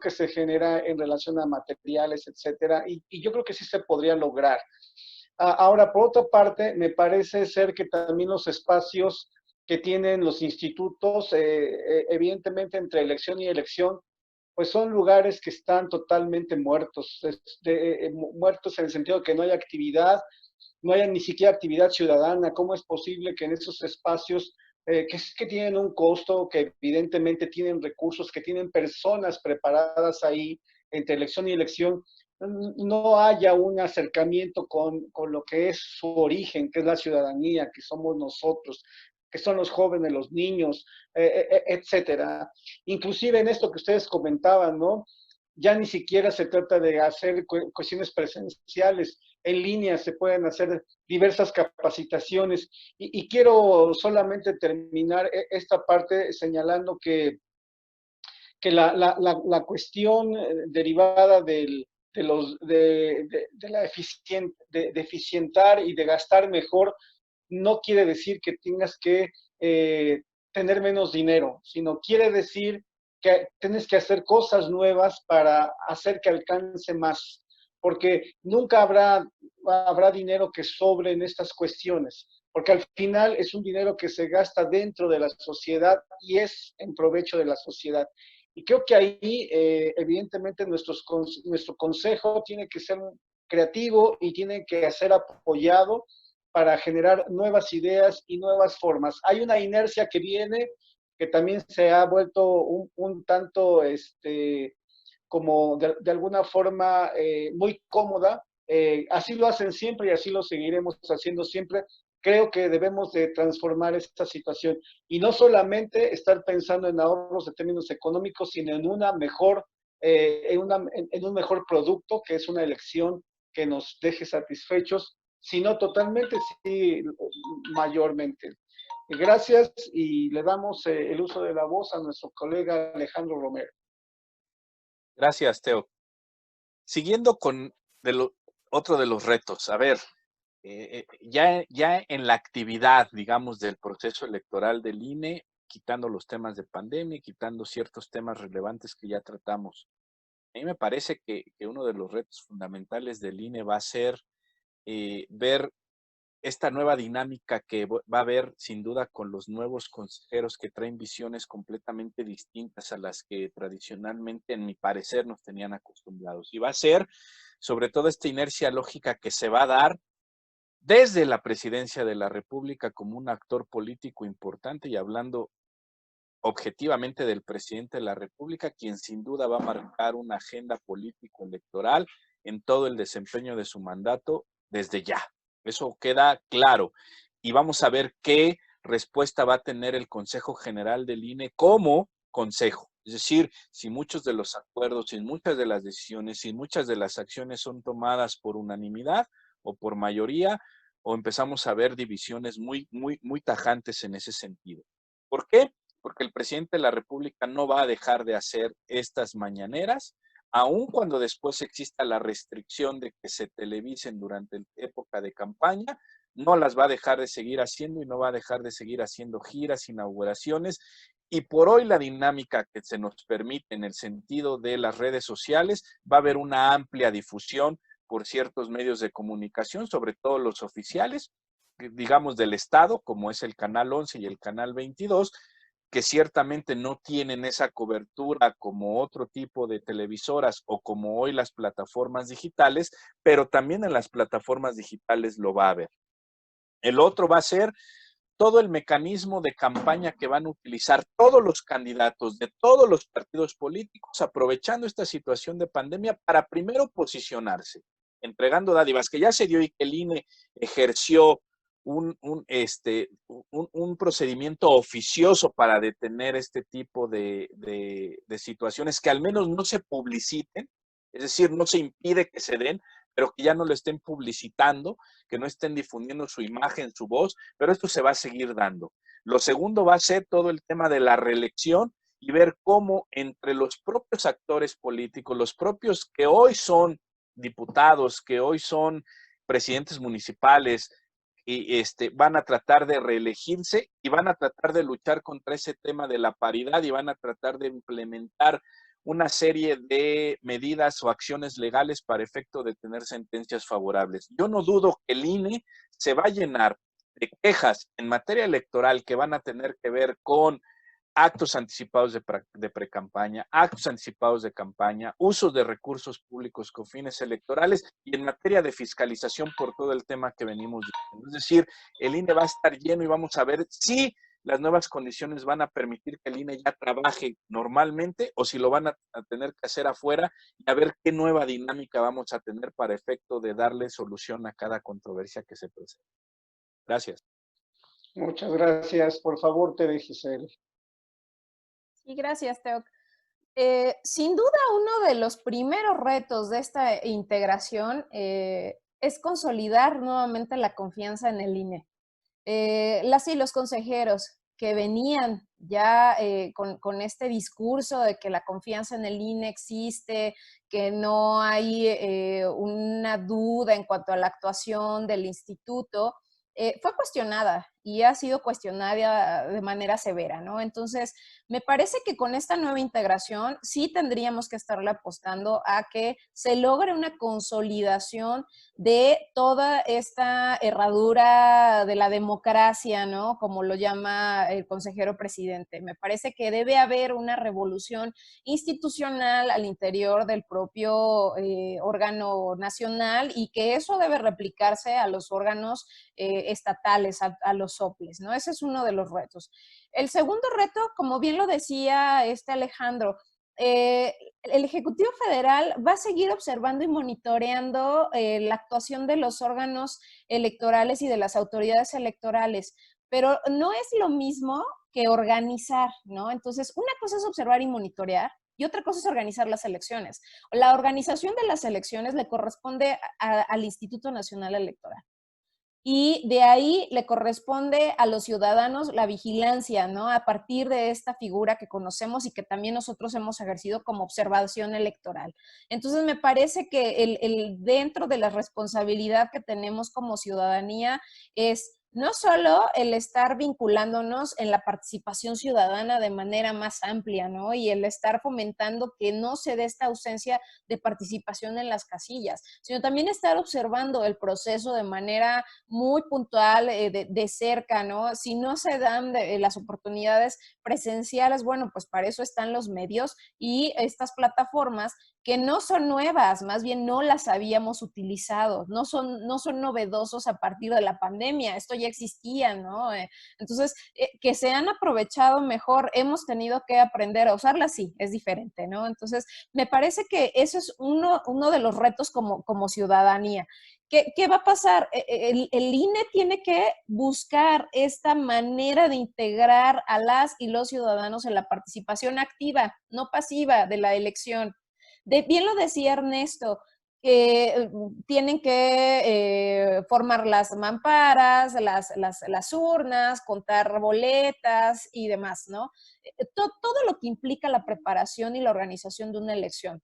que se genera en relación a materiales, etcétera, y yo creo que sí se podría lograr. Ahora, por otra parte, me parece ser que también los espacios que tienen los institutos, evidentemente entre elección y elección, pues son lugares que están totalmente muertos, muertos en el sentido de que no hay actividad, no haya ni siquiera actividad ciudadana. ¿Cómo es posible que en esos espacios que tienen un costo, que evidentemente tienen recursos, que tienen personas preparadas ahí entre elección y elección, no haya un acercamiento con lo que es su origen, que es la ciudadanía, que somos nosotros, que son los jóvenes, los niños, etcétera? Inclusive en esto que ustedes comentaban, ¿no? Ya ni siquiera se trata de hacer cuestiones presenciales, en línea se pueden hacer diversas capacitaciones. Y quiero solamente terminar esta parte señalando que la cuestión derivada de la de eficientar y de gastar mejor no quiere decir que tengas que tener menos dinero, sino quiere decir que tienes que hacer cosas nuevas para hacer que alcance más, porque nunca habrá dinero que sobre en estas cuestiones, porque al final es un dinero que se gasta dentro de la sociedad y es en provecho de la sociedad. Y creo que ahí, evidentemente, nuestro consejo tiene que ser creativo y tiene que ser apoyado para generar nuevas ideas y nuevas formas. Hay una inercia que viene, que también se ha vuelto un tanto, como de alguna forma muy cómoda. Así lo hacen siempre y así lo seguiremos haciendo siempre. Creo que debemos de transformar esta situación y no solamente estar pensando en ahorros de términos económicos, sino en una mejor, en un mejor producto, que es una elección que nos deje satisfechos, sino totalmente, sí, mayormente. Gracias y le damos el uso de la voz a nuestro colega Alejandro Romero. Gracias, Teo. Siguiendo con otro de los retos. A ver, ya en la actividad, digamos, del proceso electoral del INE, quitando los temas de pandemia, quitando ciertos temas relevantes que ya tratamos, a mí me parece que uno de los retos fundamentales del INE va a ser ver esta nueva dinámica que va a haber sin duda con los nuevos consejeros que traen visiones completamente distintas a las que tradicionalmente, en mi parecer, nos tenían acostumbrados. Y va a ser sobre todo esta inercia lógica que se va a dar desde la presidencia de la República como un actor político importante y hablando objetivamente del presidente de la República, quien sin duda va a marcar una agenda político-electoral en todo el desempeño de su mandato desde ya. Eso queda claro. Y vamos a ver qué respuesta va a tener el Consejo General del INE como consejo. Es decir, si muchos de los acuerdos, si muchas de las decisiones, si muchas de las acciones son tomadas por unanimidad o por mayoría, o empezamos a ver divisiones muy tajantes en ese sentido. ¿Por qué? Porque el presidente de la República no va a dejar de hacer estas mañaneras aun cuando después exista la restricción de que se televisen durante la época de campaña, no las va a dejar de seguir haciendo y no va a dejar de seguir haciendo giras, inauguraciones. Y por hoy la dinámica que se nos permite en el sentido de las redes sociales, va a haber una amplia difusión por ciertos medios de comunicación, sobre todo los oficiales, digamos, del Estado, como es el Canal 11 y el Canal 22, que ciertamente no tienen esa cobertura como otro tipo de televisoras o como hoy las plataformas digitales, pero también en las plataformas digitales lo va a haber. El otro va a ser todo el mecanismo de campaña que van a utilizar todos los candidatos de todos los partidos políticos, aprovechando esta situación de pandemia para primero posicionarse, entregando dádivas, que ya se dio y que el INE ejerció un procedimiento oficioso para detener este tipo de situaciones que al menos no se publiciten, es decir, no se impide que se den, pero que ya no lo estén publicitando, que no estén difundiendo su imagen, su voz, pero esto se va a seguir dando. Lo segundo va a ser todo el tema de la reelección y ver cómo entre los propios actores políticos, los propios que hoy son diputados, que hoy son presidentes municipales, y van a tratar de reelegirse y van a tratar de luchar contra ese tema de la paridad y van a tratar de implementar una serie de medidas o acciones legales para efecto de tener sentencias favorables. Yo no dudo que el INE se va a llenar de quejas en materia electoral que van a tener que ver con actos anticipados de pre-campaña, actos anticipados de campaña, usos de recursos públicos con fines electorales y en materia de fiscalización por todo el tema que venimos diciendo. Es decir, el INE va a estar lleno y vamos a ver si las nuevas condiciones van a permitir que el INE ya trabaje normalmente o si lo van a tener que hacer afuera y a ver qué nueva dinámica vamos a tener para efecto de darle solución a cada controversia que se presente. Gracias. Muchas gracias. Por favor, Tere Giselle. Sí, gracias, Teo. Sin duda, uno de los primeros retos de esta integración es consolidar nuevamente la confianza en el INE. Las y los consejeros que venían ya con este discurso de que la confianza en el INE existe, que no hay una duda en cuanto a la actuación del instituto, fue cuestionada y ha sido cuestionada de manera severa, ¿no? Entonces, me parece que con esta nueva integración sí tendríamos que estarle apostando a que se logre una consolidación de toda esta herradura de la democracia, ¿no? Como lo llama el consejero presidente. Me parece que debe haber una revolución institucional al interior del propio órgano nacional y que eso debe replicarse a los órganos estatales, a los soples, ¿no? Ese es uno de los retos. El segundo reto, como bien lo decía Alejandro, el Ejecutivo Federal va a seguir observando y monitoreando la actuación de los órganos electorales y de las autoridades electorales, pero no es lo mismo que organizar, ¿no? Entonces, una cosa es observar y monitorear y otra cosa es organizar las elecciones. La organización de las elecciones le corresponde al Instituto Nacional Electoral. Y de ahí le corresponde a los ciudadanos la vigilancia, ¿no? A partir de esta figura que conocemos y que también nosotros hemos ejercido como observación electoral. Entonces, me parece que dentro de la responsabilidad que tenemos como ciudadanía es no solo el estar vinculándonos en la participación ciudadana de manera más amplia, ¿no? Y el estar fomentando que no se dé esta ausencia de participación en las casillas, sino también estar observando el proceso de manera muy puntual, de cerca, ¿no? Si no se dan las oportunidades presenciales, bueno, pues para eso están los medios y estas plataformas que no son nuevas, más bien no las habíamos utilizado, no son novedosos a partir de la pandemia, esto ya existía, ¿no? Entonces, que se han aprovechado mejor, hemos tenido que aprender a usarlas, sí, es diferente, ¿no? Entonces, me parece que eso es uno de los retos como ciudadanía. ¿Qué va a pasar? El INE tiene que buscar esta manera de integrar a las y los ciudadanos en la participación activa, no pasiva de la elección. Bien lo decía Ernesto, que tienen que formar las mamparas, las urnas, contar boletas y demás, ¿no? Todo lo que implica la preparación y la organización de una elección.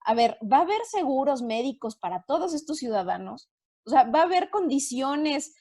a ver, ¿va a haber seguros médicos para todos estos ciudadanos? O sea, ¿va a haber condiciones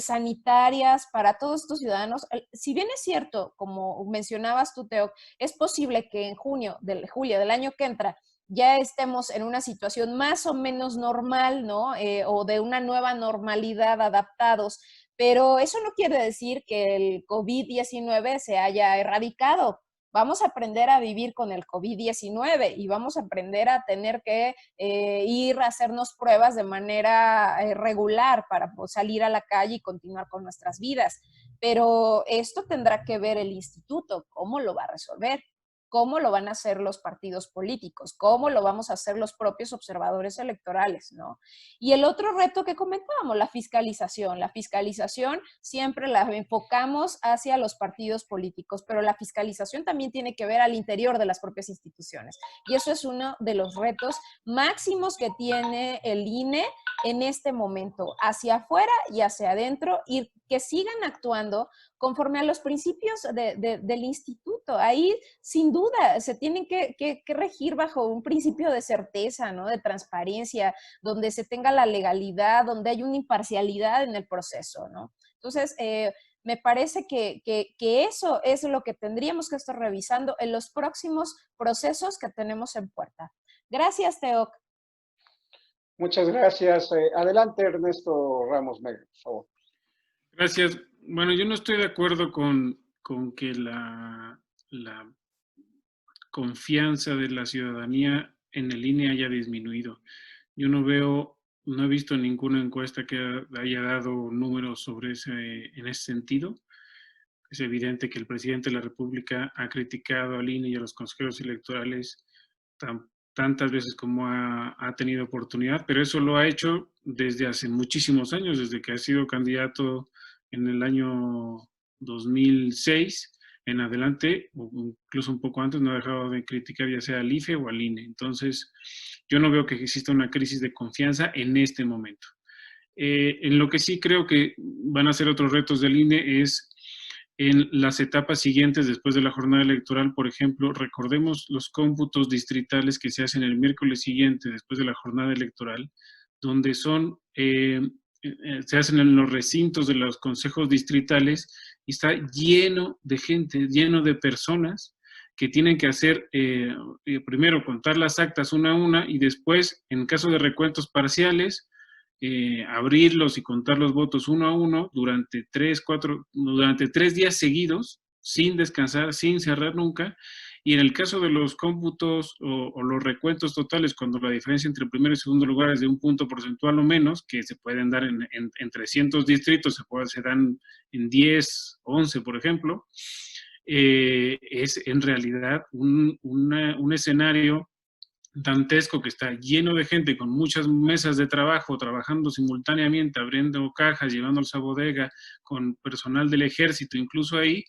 sanitarias para todos estos ciudadanos? Si bien es cierto, como mencionabas tú, Teo, es posible que en julio del año que entra ya estemos en una situación más o menos normal, ¿no? O de una nueva normalidad adaptados, pero eso no quiere decir que el COVID-19 se haya erradicado. Vamos a aprender a vivir con el COVID-19 y vamos a aprender a tener que ir a hacernos pruebas de manera regular para salir a la calle y continuar con nuestras vidas. Pero esto tendrá que ver el instituto, cómo lo va a resolver, cómo lo van a hacer los partidos políticos, cómo lo vamos a hacer los propios observadores electorales, ¿no? Y el otro reto que comentábamos, la fiscalización. La fiscalización siempre la enfocamos hacia los partidos políticos, pero la fiscalización también tiene que ver al interior de las propias instituciones. Y eso es uno de los retos máximos que tiene el INE en este momento, hacia afuera y hacia adentro, y que sigan actuando conforme a los principios del instituto. Ahí, sin duda, se tienen que regir bajo un principio de certeza, ¿no? De transparencia, donde se tenga la legalidad, donde hay una imparcialidad en el proceso, ¿no? Entonces, me parece que eso es lo que tendríamos que estar revisando en los próximos procesos que tenemos en puerta. Gracias, Teoc. Muchas gracias. Adelante, Ernesto Ramos Mega, por favor. Gracias. Bueno, yo no estoy de acuerdo con que la confianza de la ciudadanía en el INE haya disminuido. Yo no he visto ninguna encuesta que haya dado números en ese sentido. Es evidente que el presidente de la República ha criticado al INE y a los consejeros electorales tantas veces como ha tenido oportunidad, pero eso lo ha hecho desde hace muchísimos años, desde que ha sido candidato en el año 2006 en adelante, o incluso un poco antes, no ha dejado de criticar ya sea al IFE o al INE. Entonces, yo no veo que exista una crisis de confianza en este momento. En lo que sí creo que van a ser otros retos del INE es en las etapas siguientes después de la jornada electoral. Por ejemplo, recordemos los cómputos distritales que se hacen el miércoles siguiente después de la jornada electoral, donde se hacen en los recintos de los consejos distritales y está lleno de gente, lleno de personas que tienen que hacer, primero contar las actas una a una y después, en caso de recuentos parciales, abrirlos y contar los votos uno a uno durante 3 días seguidos, sin descansar, sin cerrar nunca. Y en el caso de los cómputos o los recuentos totales, cuando la diferencia entre primero y segundo lugar es de un punto porcentual o menos, que se pueden dar en 300 distritos, se dan en 10, 11, por ejemplo, es en realidad un escenario dantesco que está lleno de gente con muchas mesas de trabajo, trabajando simultáneamente, abriendo cajas, llevándolos a bodega, con personal del ejército, incluso ahí,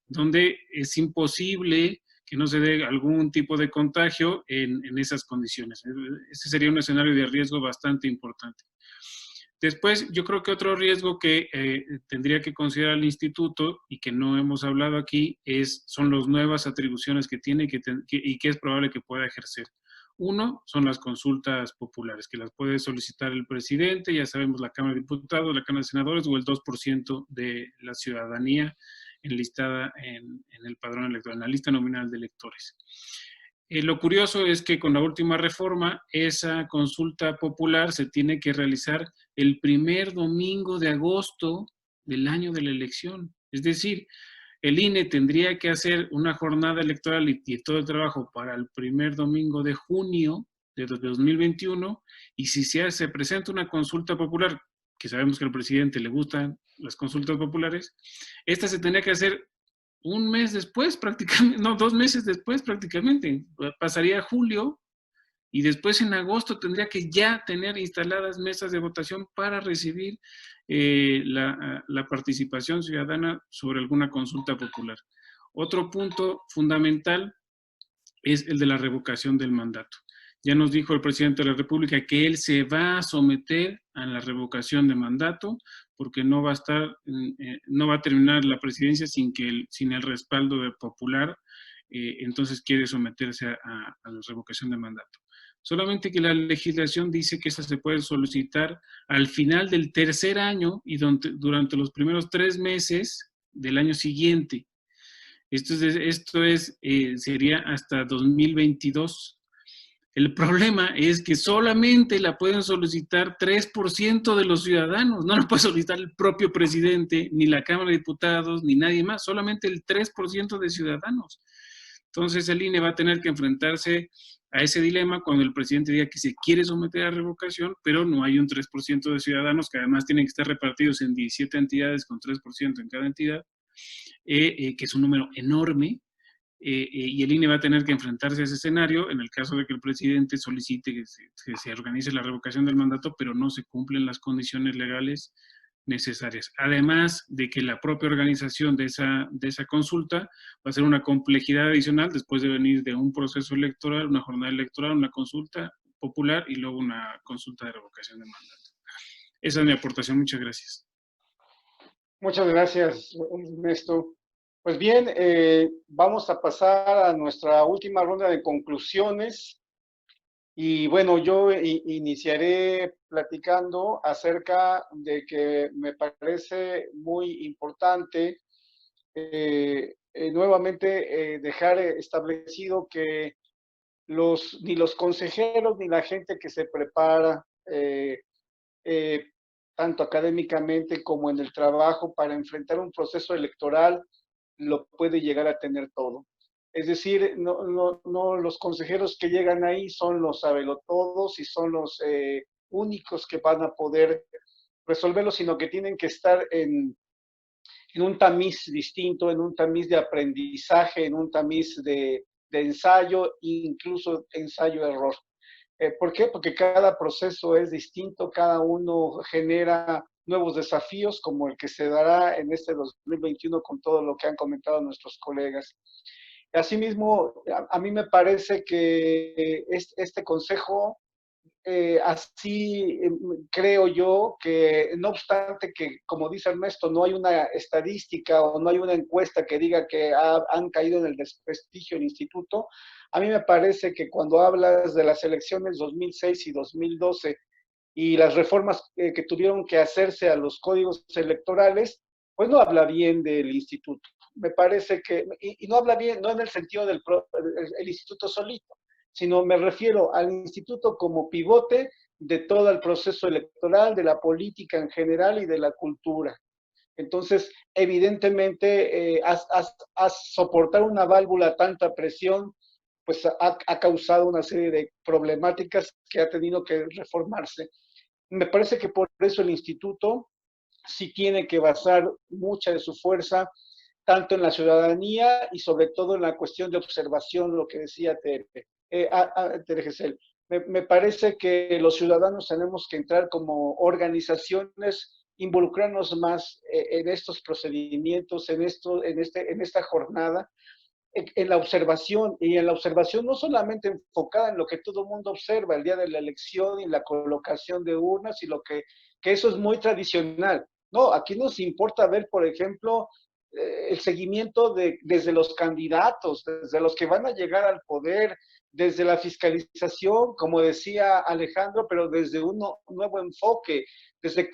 donde es imposible que no se dé algún tipo de contagio en esas condiciones. Ese sería un escenario de riesgo bastante importante. Después, yo creo que otro riesgo que tendría que considerar el instituto y que no hemos hablado aquí son las nuevas atribuciones que tiene y que es probable que pueda ejercer. Uno, son las consultas populares, que las puede solicitar el presidente, ya sabemos, la Cámara de Diputados, la Cámara de Senadores o el 2% de la ciudadanía enlistada en el padrón electoral, en la lista nominal de electores. Lo curioso es que con la última reforma, esa consulta popular se tiene que realizar el primer domingo de agosto del año de la elección. Es decir, el INE tendría que hacer una jornada electoral y todo el trabajo para el primer domingo de junio de 2021, y si se presenta una consulta popular, que sabemos que al presidente le gustan las consultas populares, esta se tendría que hacer un mes después prácticamente, no, 2 meses después prácticamente. Pasaría julio y después en agosto tendría que ya tener instaladas mesas de votación para recibir la participación ciudadana sobre alguna consulta popular. Otro punto fundamental es el de la revocación del mandato. Ya nos dijo el presidente de la República que él se va a someter a la revocación de mandato porque no va a terminar la presidencia sin el respaldo popular entonces quiere someterse a la revocación de mandato. Solamente que la legislación dice que esa se puede solicitar al final del tercer año y durante los primeros 3 meses del año siguiente. Sería hasta 2022. El problema es que solamente la pueden solicitar 3% de los ciudadanos. No la puede solicitar el propio presidente, ni la Cámara de Diputados, ni nadie más. Solamente el 3% de ciudadanos. Entonces el INE va a tener que enfrentarse a ese dilema cuando el presidente diga que se quiere someter a revocación, pero no hay un 3% de ciudadanos, que además tienen que estar repartidos en 17 entidades con 3% en cada entidad, que es un número enorme, y el INE va a tener que enfrentarse a ese escenario en el caso de que el presidente solicite que se organice la revocación del mandato, pero no se cumplen las condiciones legales necesarias. Además de que la propia organización de esa consulta va a ser una complejidad adicional después de venir de un proceso electoral, una jornada electoral, una consulta popular y luego una consulta de revocación de mandato. Esa es mi aportación. Muchas gracias. Muchas gracias, Ernesto. Pues bien, vamos a pasar a nuestra última ronda de conclusiones. Y bueno, yo iniciaré platicando acerca de que me parece muy importante nuevamente dejar establecido que ni los consejeros ni la gente que se prepara tanto académicamente como en el trabajo para enfrentar un proceso electoral lo puede llegar a tener todo. Es decir, no los consejeros que llegan ahí son los sabelotodos y son los únicos que van a poder resolverlo, sino que tienen que estar en un tamiz distinto, en un tamiz de aprendizaje, en un tamiz de ensayo, incluso ensayo-error. ¿Por qué? Porque cada proceso es distinto, cada uno genera nuevos desafíos, como el que se dará en este 2021 con todo lo que han comentado nuestros colegas. Asimismo, a mí me parece que este consejo, así creo yo que no obstante que, como dice Ernesto, no hay una estadística o no hay una encuesta que diga que han caído en el desprestigio el instituto, a mí me parece que cuando hablas de las elecciones 2006 y 2012 y las reformas que tuvieron que hacerse a los códigos electorales, pues no habla bien del instituto. Me parece que, y no habla bien, no en el sentido del el instituto solito, sino me refiero al instituto como pivote de todo el proceso electoral, de la política en general y de la cultura. Entonces, evidentemente, soportar una válvula a tanta presión, pues ha causado una serie de problemáticas que ha tenido que reformarse. Me parece que por eso el instituto sí tiene que basar mucha de su fuerza tanto en la ciudadanía y sobre todo en la cuestión de observación, lo que decía Tere Gesell. Me parece que los ciudadanos tenemos que entrar como organizaciones, involucrarnos más en estos procedimientos, en esta jornada, en la observación, y en la observación no solamente enfocada en lo que todo el mundo observa el día de la elección y la colocación de urnas y que eso es muy tradicional. No, aquí nos importa ver, por ejemplo, el seguimiento desde los candidatos, desde los que van a llegar al poder, desde la fiscalización, como decía Alejandro, pero desde un nuevo enfoque, desde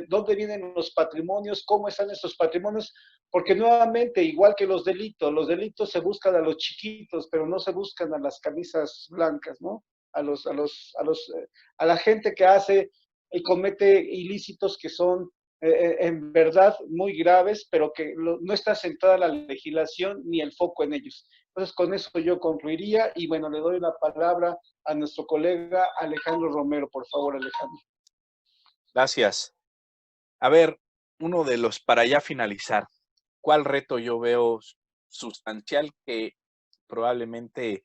dónde vienen los patrimonios, cómo están esos patrimonios, porque nuevamente, igual que los delitos se buscan a los chiquitos, pero no se buscan a las camisas blancas, ¿no? A la gente que hace y comete ilícitos que son en verdad muy graves, pero que no está centrada la legislación ni el foco en ellos. Entonces, con eso yo concluiría y bueno, le doy la palabra a nuestro colega Alejandro Romero. Por favor, Alejandro. Gracias. A ver, para ya finalizar, ¿cuál reto yo veo sustancial que probablemente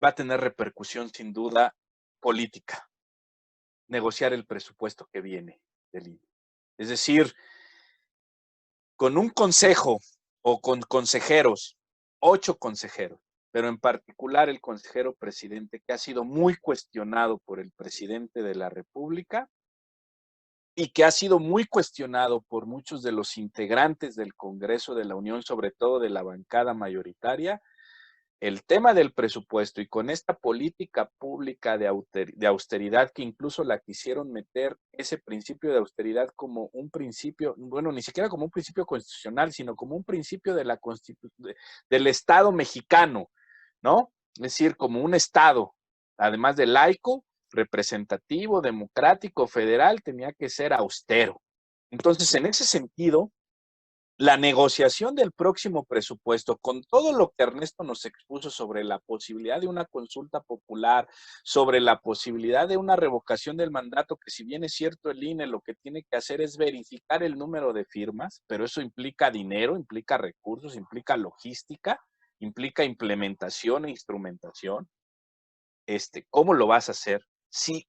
va a tener repercusión sin duda política? Negociar el presupuesto que viene del INE. Es decir, con un consejo o con consejeros, 8 consejeros, pero en particular el consejero presidente, que ha sido muy cuestionado por el presidente de la República, y que ha sido muy cuestionado por muchos de los integrantes del Congreso de la Unión, sobre todo de la bancada mayoritaria, el tema del presupuesto, y con esta política pública de austeridad que incluso la quisieron meter, ese principio de austeridad como un principio, bueno, ni siquiera como un principio constitucional, sino como un principio de la del Estado mexicano, ¿no? Es decir, como un Estado, además de laico, representativo, democrático, federal, tenía que ser austero. Entonces, en ese sentido, la negociación del próximo presupuesto, con todo lo que Ernesto nos expuso sobre la posibilidad de una consulta popular, sobre la posibilidad de una revocación del mandato, que si bien es cierto el INE lo que tiene que hacer es verificar el número de firmas, pero eso implica dinero, implica recursos, implica logística, implica implementación e instrumentación. ¿Cómo lo vas a hacer? Sí,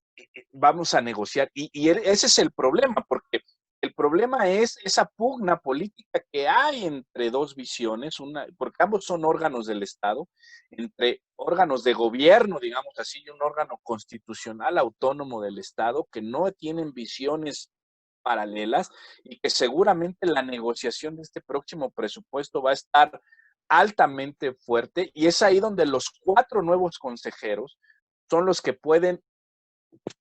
vamos a negociar. Y ese es el problema, porque el problema es esa pugna política que hay entre dos visiones, porque ambos son órganos del Estado, entre órganos de gobierno, digamos así, y un órgano constitucional autónomo del Estado que no tienen visiones paralelas y que seguramente la negociación de este próximo presupuesto va a estar altamente fuerte, y es ahí donde los 4 nuevos consejeros son los que pueden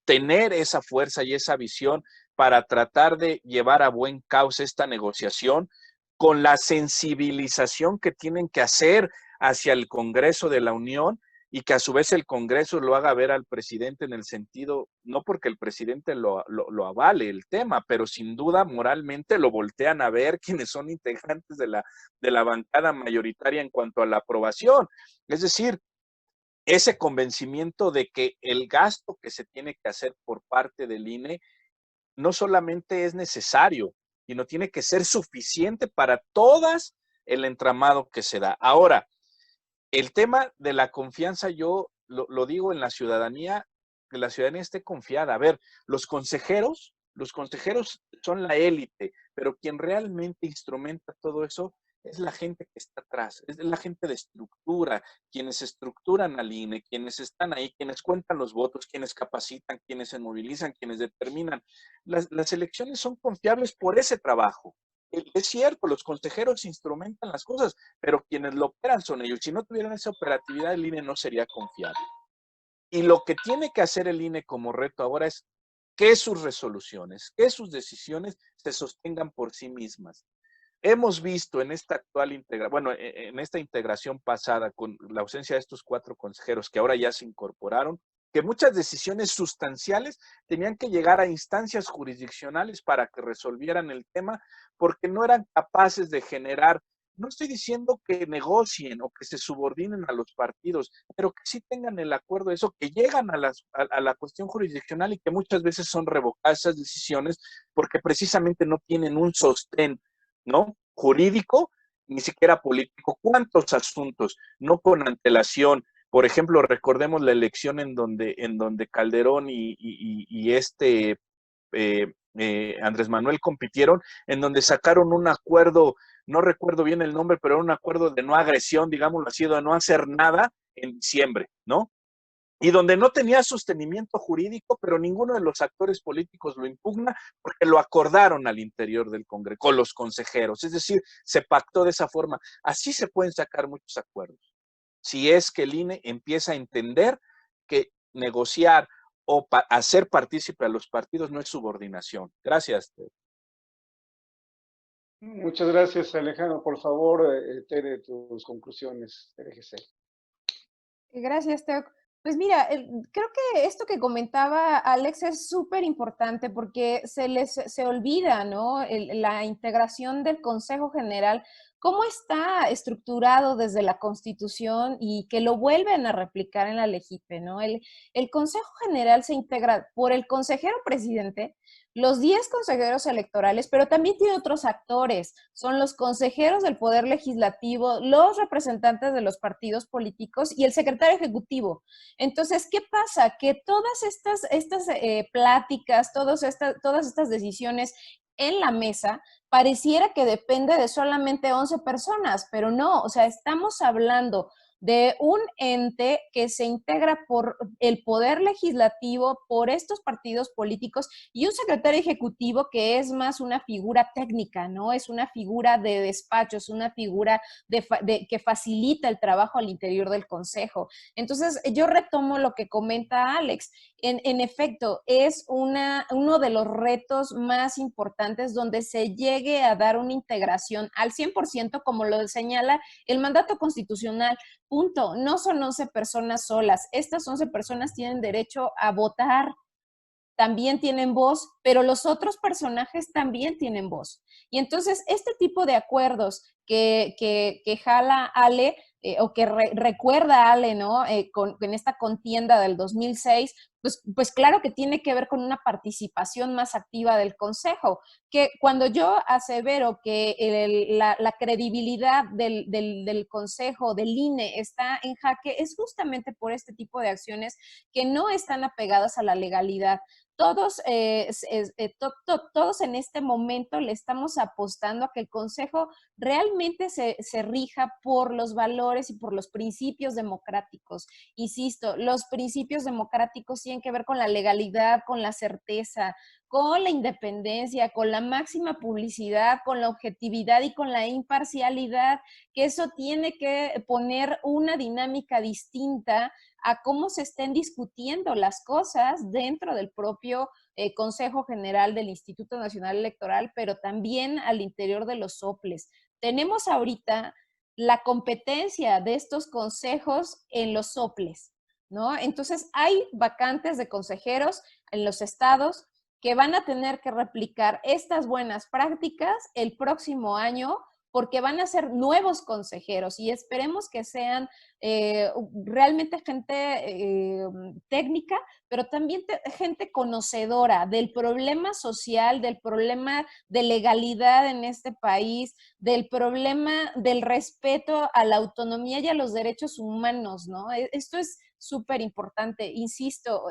tener esa fuerza y esa visión para tratar de llevar a buen cauce esta negociación con la sensibilización que tienen que hacer hacia el Congreso de la Unión, y que a su vez el Congreso lo haga ver al presidente en el sentido, no porque el presidente lo avale el tema, pero sin duda moralmente lo voltean a ver quienes son integrantes de la bancada mayoritaria en cuanto a la aprobación. Es decir, ese convencimiento de que el gasto que se tiene que hacer por parte del INE no solamente es necesario, sino tiene que ser suficiente para todas el entramado que se da. Ahora, el tema de la confianza, yo lo digo en la ciudadanía, que la ciudadanía esté confiada. A ver, los consejeros son la élite, pero quien realmente instrumenta todo eso es la gente que está atrás, es la gente de estructura, quienes estructuran al INE, quienes están ahí, quienes cuentan los votos, quienes capacitan, quienes se movilizan, quienes determinan. Las elecciones son confiables por ese trabajo. Es cierto, los consejeros instrumentan las cosas, pero quienes lo operan son ellos. Si no tuvieran esa operatividad, el INE no sería confiable. Y lo que tiene que hacer el INE como reto ahora es que sus resoluciones, que sus decisiones se sostengan por sí mismas. Hemos visto en esta en esta integración pasada, con la ausencia de estos 4 consejeros que ahora ya se incorporaron, que muchas decisiones sustanciales tenían que llegar a instancias jurisdiccionales para que resolvieran el tema, porque no eran capaces de generar, no estoy diciendo que negocien o que se subordinen a los partidos, pero que sí tengan el acuerdo de eso, que llegan a la cuestión jurisdiccional y que muchas veces son revocadas esas decisiones porque precisamente no tienen un sostén, ¿no?, jurídico, ni siquiera político. ¿Cuántos asuntos no con antelación? Por ejemplo, recordemos la elección en donde Calderón y Andrés Manuel compitieron, en donde sacaron un acuerdo, no recuerdo bien el nombre, pero era un acuerdo de no agresión, digámoslo así, de no hacer nada en diciembre, ¿no? Y donde no tenía sostenimiento jurídico, pero ninguno de los actores políticos lo impugna porque lo acordaron al interior del Congreso, con los consejeros. Es decir, se pactó de esa forma. Así se pueden sacar muchos acuerdos. Si es que el INE empieza a entender que negociar o hacer partícipe a los partidos no es subordinación. Gracias. Muchas gracias, Alejandro. Por favor, Tere, tus conclusiones, TRGC. Gracias, Teo. Pues mira, creo que esto que comentaba Alex es súper importante porque se olvida, ¿no?, la integración del Consejo General, cómo está estructurado desde la Constitución y que lo vuelven a replicar en la LEGIPE, ¿no? El Consejo General se integra por el consejero presidente, los 10 consejeros electorales, pero también tiene otros actores, son los consejeros del Poder Legislativo, los representantes de los partidos políticos y el secretario ejecutivo. Entonces, ¿qué pasa? Que todas estas pláticas, todas estas decisiones en la mesa, pareciera que depende de solamente 11 personas, pero no, o sea, estamos hablando de un ente que se integra por el poder legislativo, por estos partidos políticos, y un secretario ejecutivo que es más una figura técnica, ¿no? Es una figura de despacho, es una figura que facilita el trabajo al interior del Consejo. Entonces, yo retomo lo que comenta Alex. En efecto, es uno de los retos más importantes donde se llegue a dar una integración al 100%, como lo señala el mandato constitucional. Punto. No son 11 personas solas. Estas 11 personas tienen derecho a votar, también tienen voz, pero los otros personajes también tienen voz. Y entonces, este tipo de acuerdos que jala Ale, o que recuerda Ale, ¿no? Con esta contienda del 2006, pues claro que tiene que ver con una participación más activa del Consejo, que cuando yo asevero que la credibilidad del Consejo, del INE, está en jaque, es justamente por este tipo de acciones que no están apegadas a la legalidad. Todos en este momento le estamos apostando a que el Consejo realmente se rija por los valores y por los principios democráticos. Insisto, los principios democráticos tienen que ver con la legalidad, con la certeza, con la independencia, con la máxima publicidad, con la objetividad y con la imparcialidad, que eso tiene que poner una dinámica distinta a cómo se estén discutiendo las cosas dentro del propio Consejo General del Instituto Nacional Electoral, pero también al interior de los soples. Tenemos ahorita la competencia de estos consejos en los soples, ¿no? Entonces, hay vacantes de consejeros en los estados que van a tener que replicar estas buenas prácticas el próximo año, porque van a ser nuevos consejeros y esperemos que sean realmente gente técnica, pero también gente conocedora del problema social, del problema de legalidad en este país, del problema del respeto a la autonomía y a los derechos humanos, ¿no? Esto es súper importante, insisto,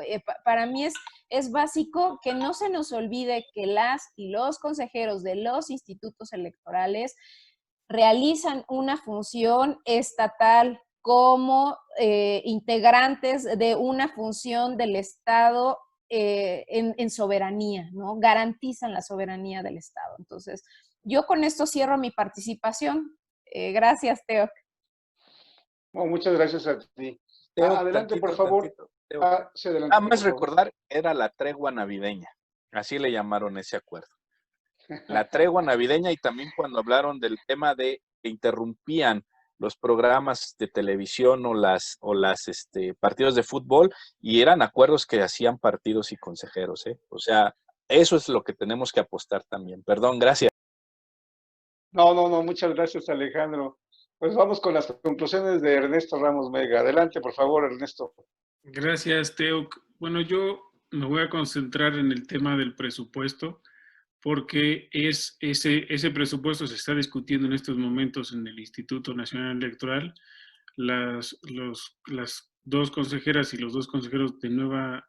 para mí es básico que no se nos olvide que las y los consejeros de los institutos electorales realizan una función estatal como integrantes de una función del Estado en soberanía, ¿no? Garantizan la soberanía del Estado. Entonces, yo con esto cierro mi participación. Gracias, Teo. Oh, muchas gracias a ti. Teo, Adelante, por favor. Teo. Sí, adelante. Nada más recordar, era la tregua navideña. Así le llamaron ese acuerdo. La tregua navideña, y también cuando hablaron del tema de que interrumpían los programas de televisión o las partidos de fútbol, y eran acuerdos que hacían partidos y consejeros, ¿eh? O sea, eso es lo que tenemos que apostar también. Perdón, gracias. No, muchas gracias, Alejandro. Pues vamos con las conclusiones de Ernesto Ramos Mega. Adelante, por favor, Ernesto. Gracias, Teo. Bueno, yo me voy a concentrar en el tema del presupuesto, porque ese presupuesto se está discutiendo en estos momentos en el Instituto Nacional Electoral. Las dos consejeras y los dos consejeros de nueva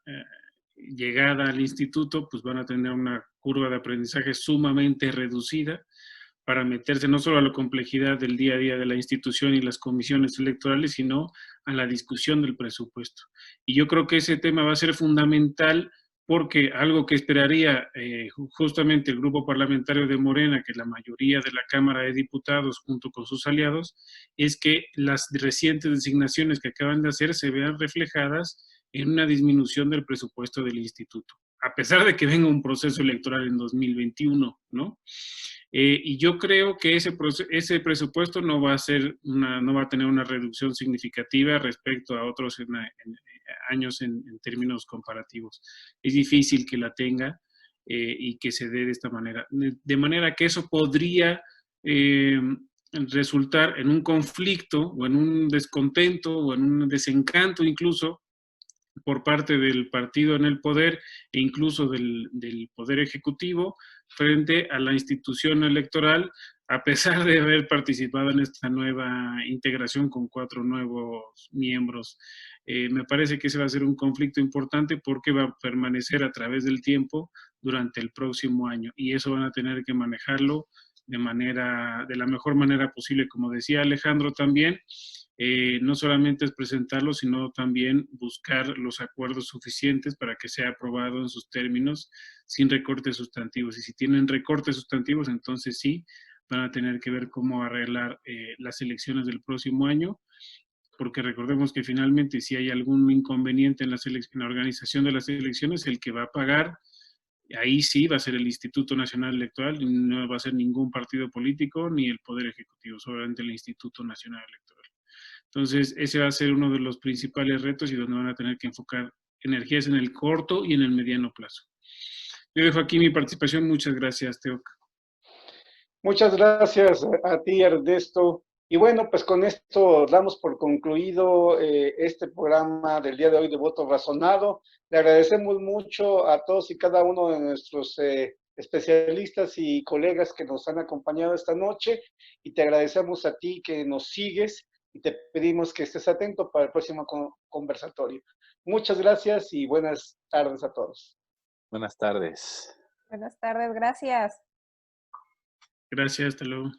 llegada al instituto, pues van a tener una curva de aprendizaje sumamente reducida para meterse no solo a la complejidad del día a día de la institución y las comisiones electorales, sino a la discusión del presupuesto. Y yo creo que ese tema va a ser fundamental, porque algo que esperaría justamente el grupo parlamentario de Morena, que la mayoría de la Cámara de Diputados junto con sus aliados, es que las recientes designaciones que acaban de hacer se vean reflejadas en una disminución del presupuesto del instituto, a pesar de que venga un proceso electoral en 2021, ¿no? Y yo creo que ese presupuesto no va a tener una reducción significativa respecto a otros años en términos comparativos. Es difícil que la tenga y que se dé de esta manera. De manera que eso podría resultar en un conflicto o en un descontento o en un desencanto incluso por parte del partido en el poder e incluso del poder ejecutivo frente a la institución electoral, a pesar de haber participado en esta nueva integración con 4 nuevos miembros. Me parece que ese va a ser un conflicto importante porque va a permanecer a través del tiempo durante el próximo año, y eso van a tener que manejarlo de la mejor manera posible, como decía Alejandro también, no solamente es presentarlo, sino también buscar los acuerdos suficientes para que sea aprobado en sus términos sin recortes sustantivos. Y si tienen recortes sustantivos, entonces sí, van a tener que ver cómo arreglar las elecciones del próximo año, porque recordemos que finalmente si hay algún inconveniente en la organización de las elecciones, el que va a pagar, ahí sí va a ser el Instituto Nacional Electoral, y no va a ser ningún partido político ni el Poder Ejecutivo, solamente el Instituto Nacional Electoral. Entonces, ese va a ser uno de los principales retos y donde van a tener que enfocar energías en el corto y en el mediano plazo. Yo dejo aquí mi participación. Muchas gracias, Teoc. Muchas gracias a ti, Ernesto. Y bueno, pues con esto damos por concluido este programa del día de hoy de Voto Razonado. Le agradecemos mucho a todos y cada uno de nuestros especialistas y colegas que nos han acompañado esta noche, y te agradecemos a ti que nos sigues y te pedimos que estés atento para el próximo conversatorio. Muchas gracias y buenas tardes a todos. Buenas tardes. Buenas tardes, gracias. Gracias, hasta luego.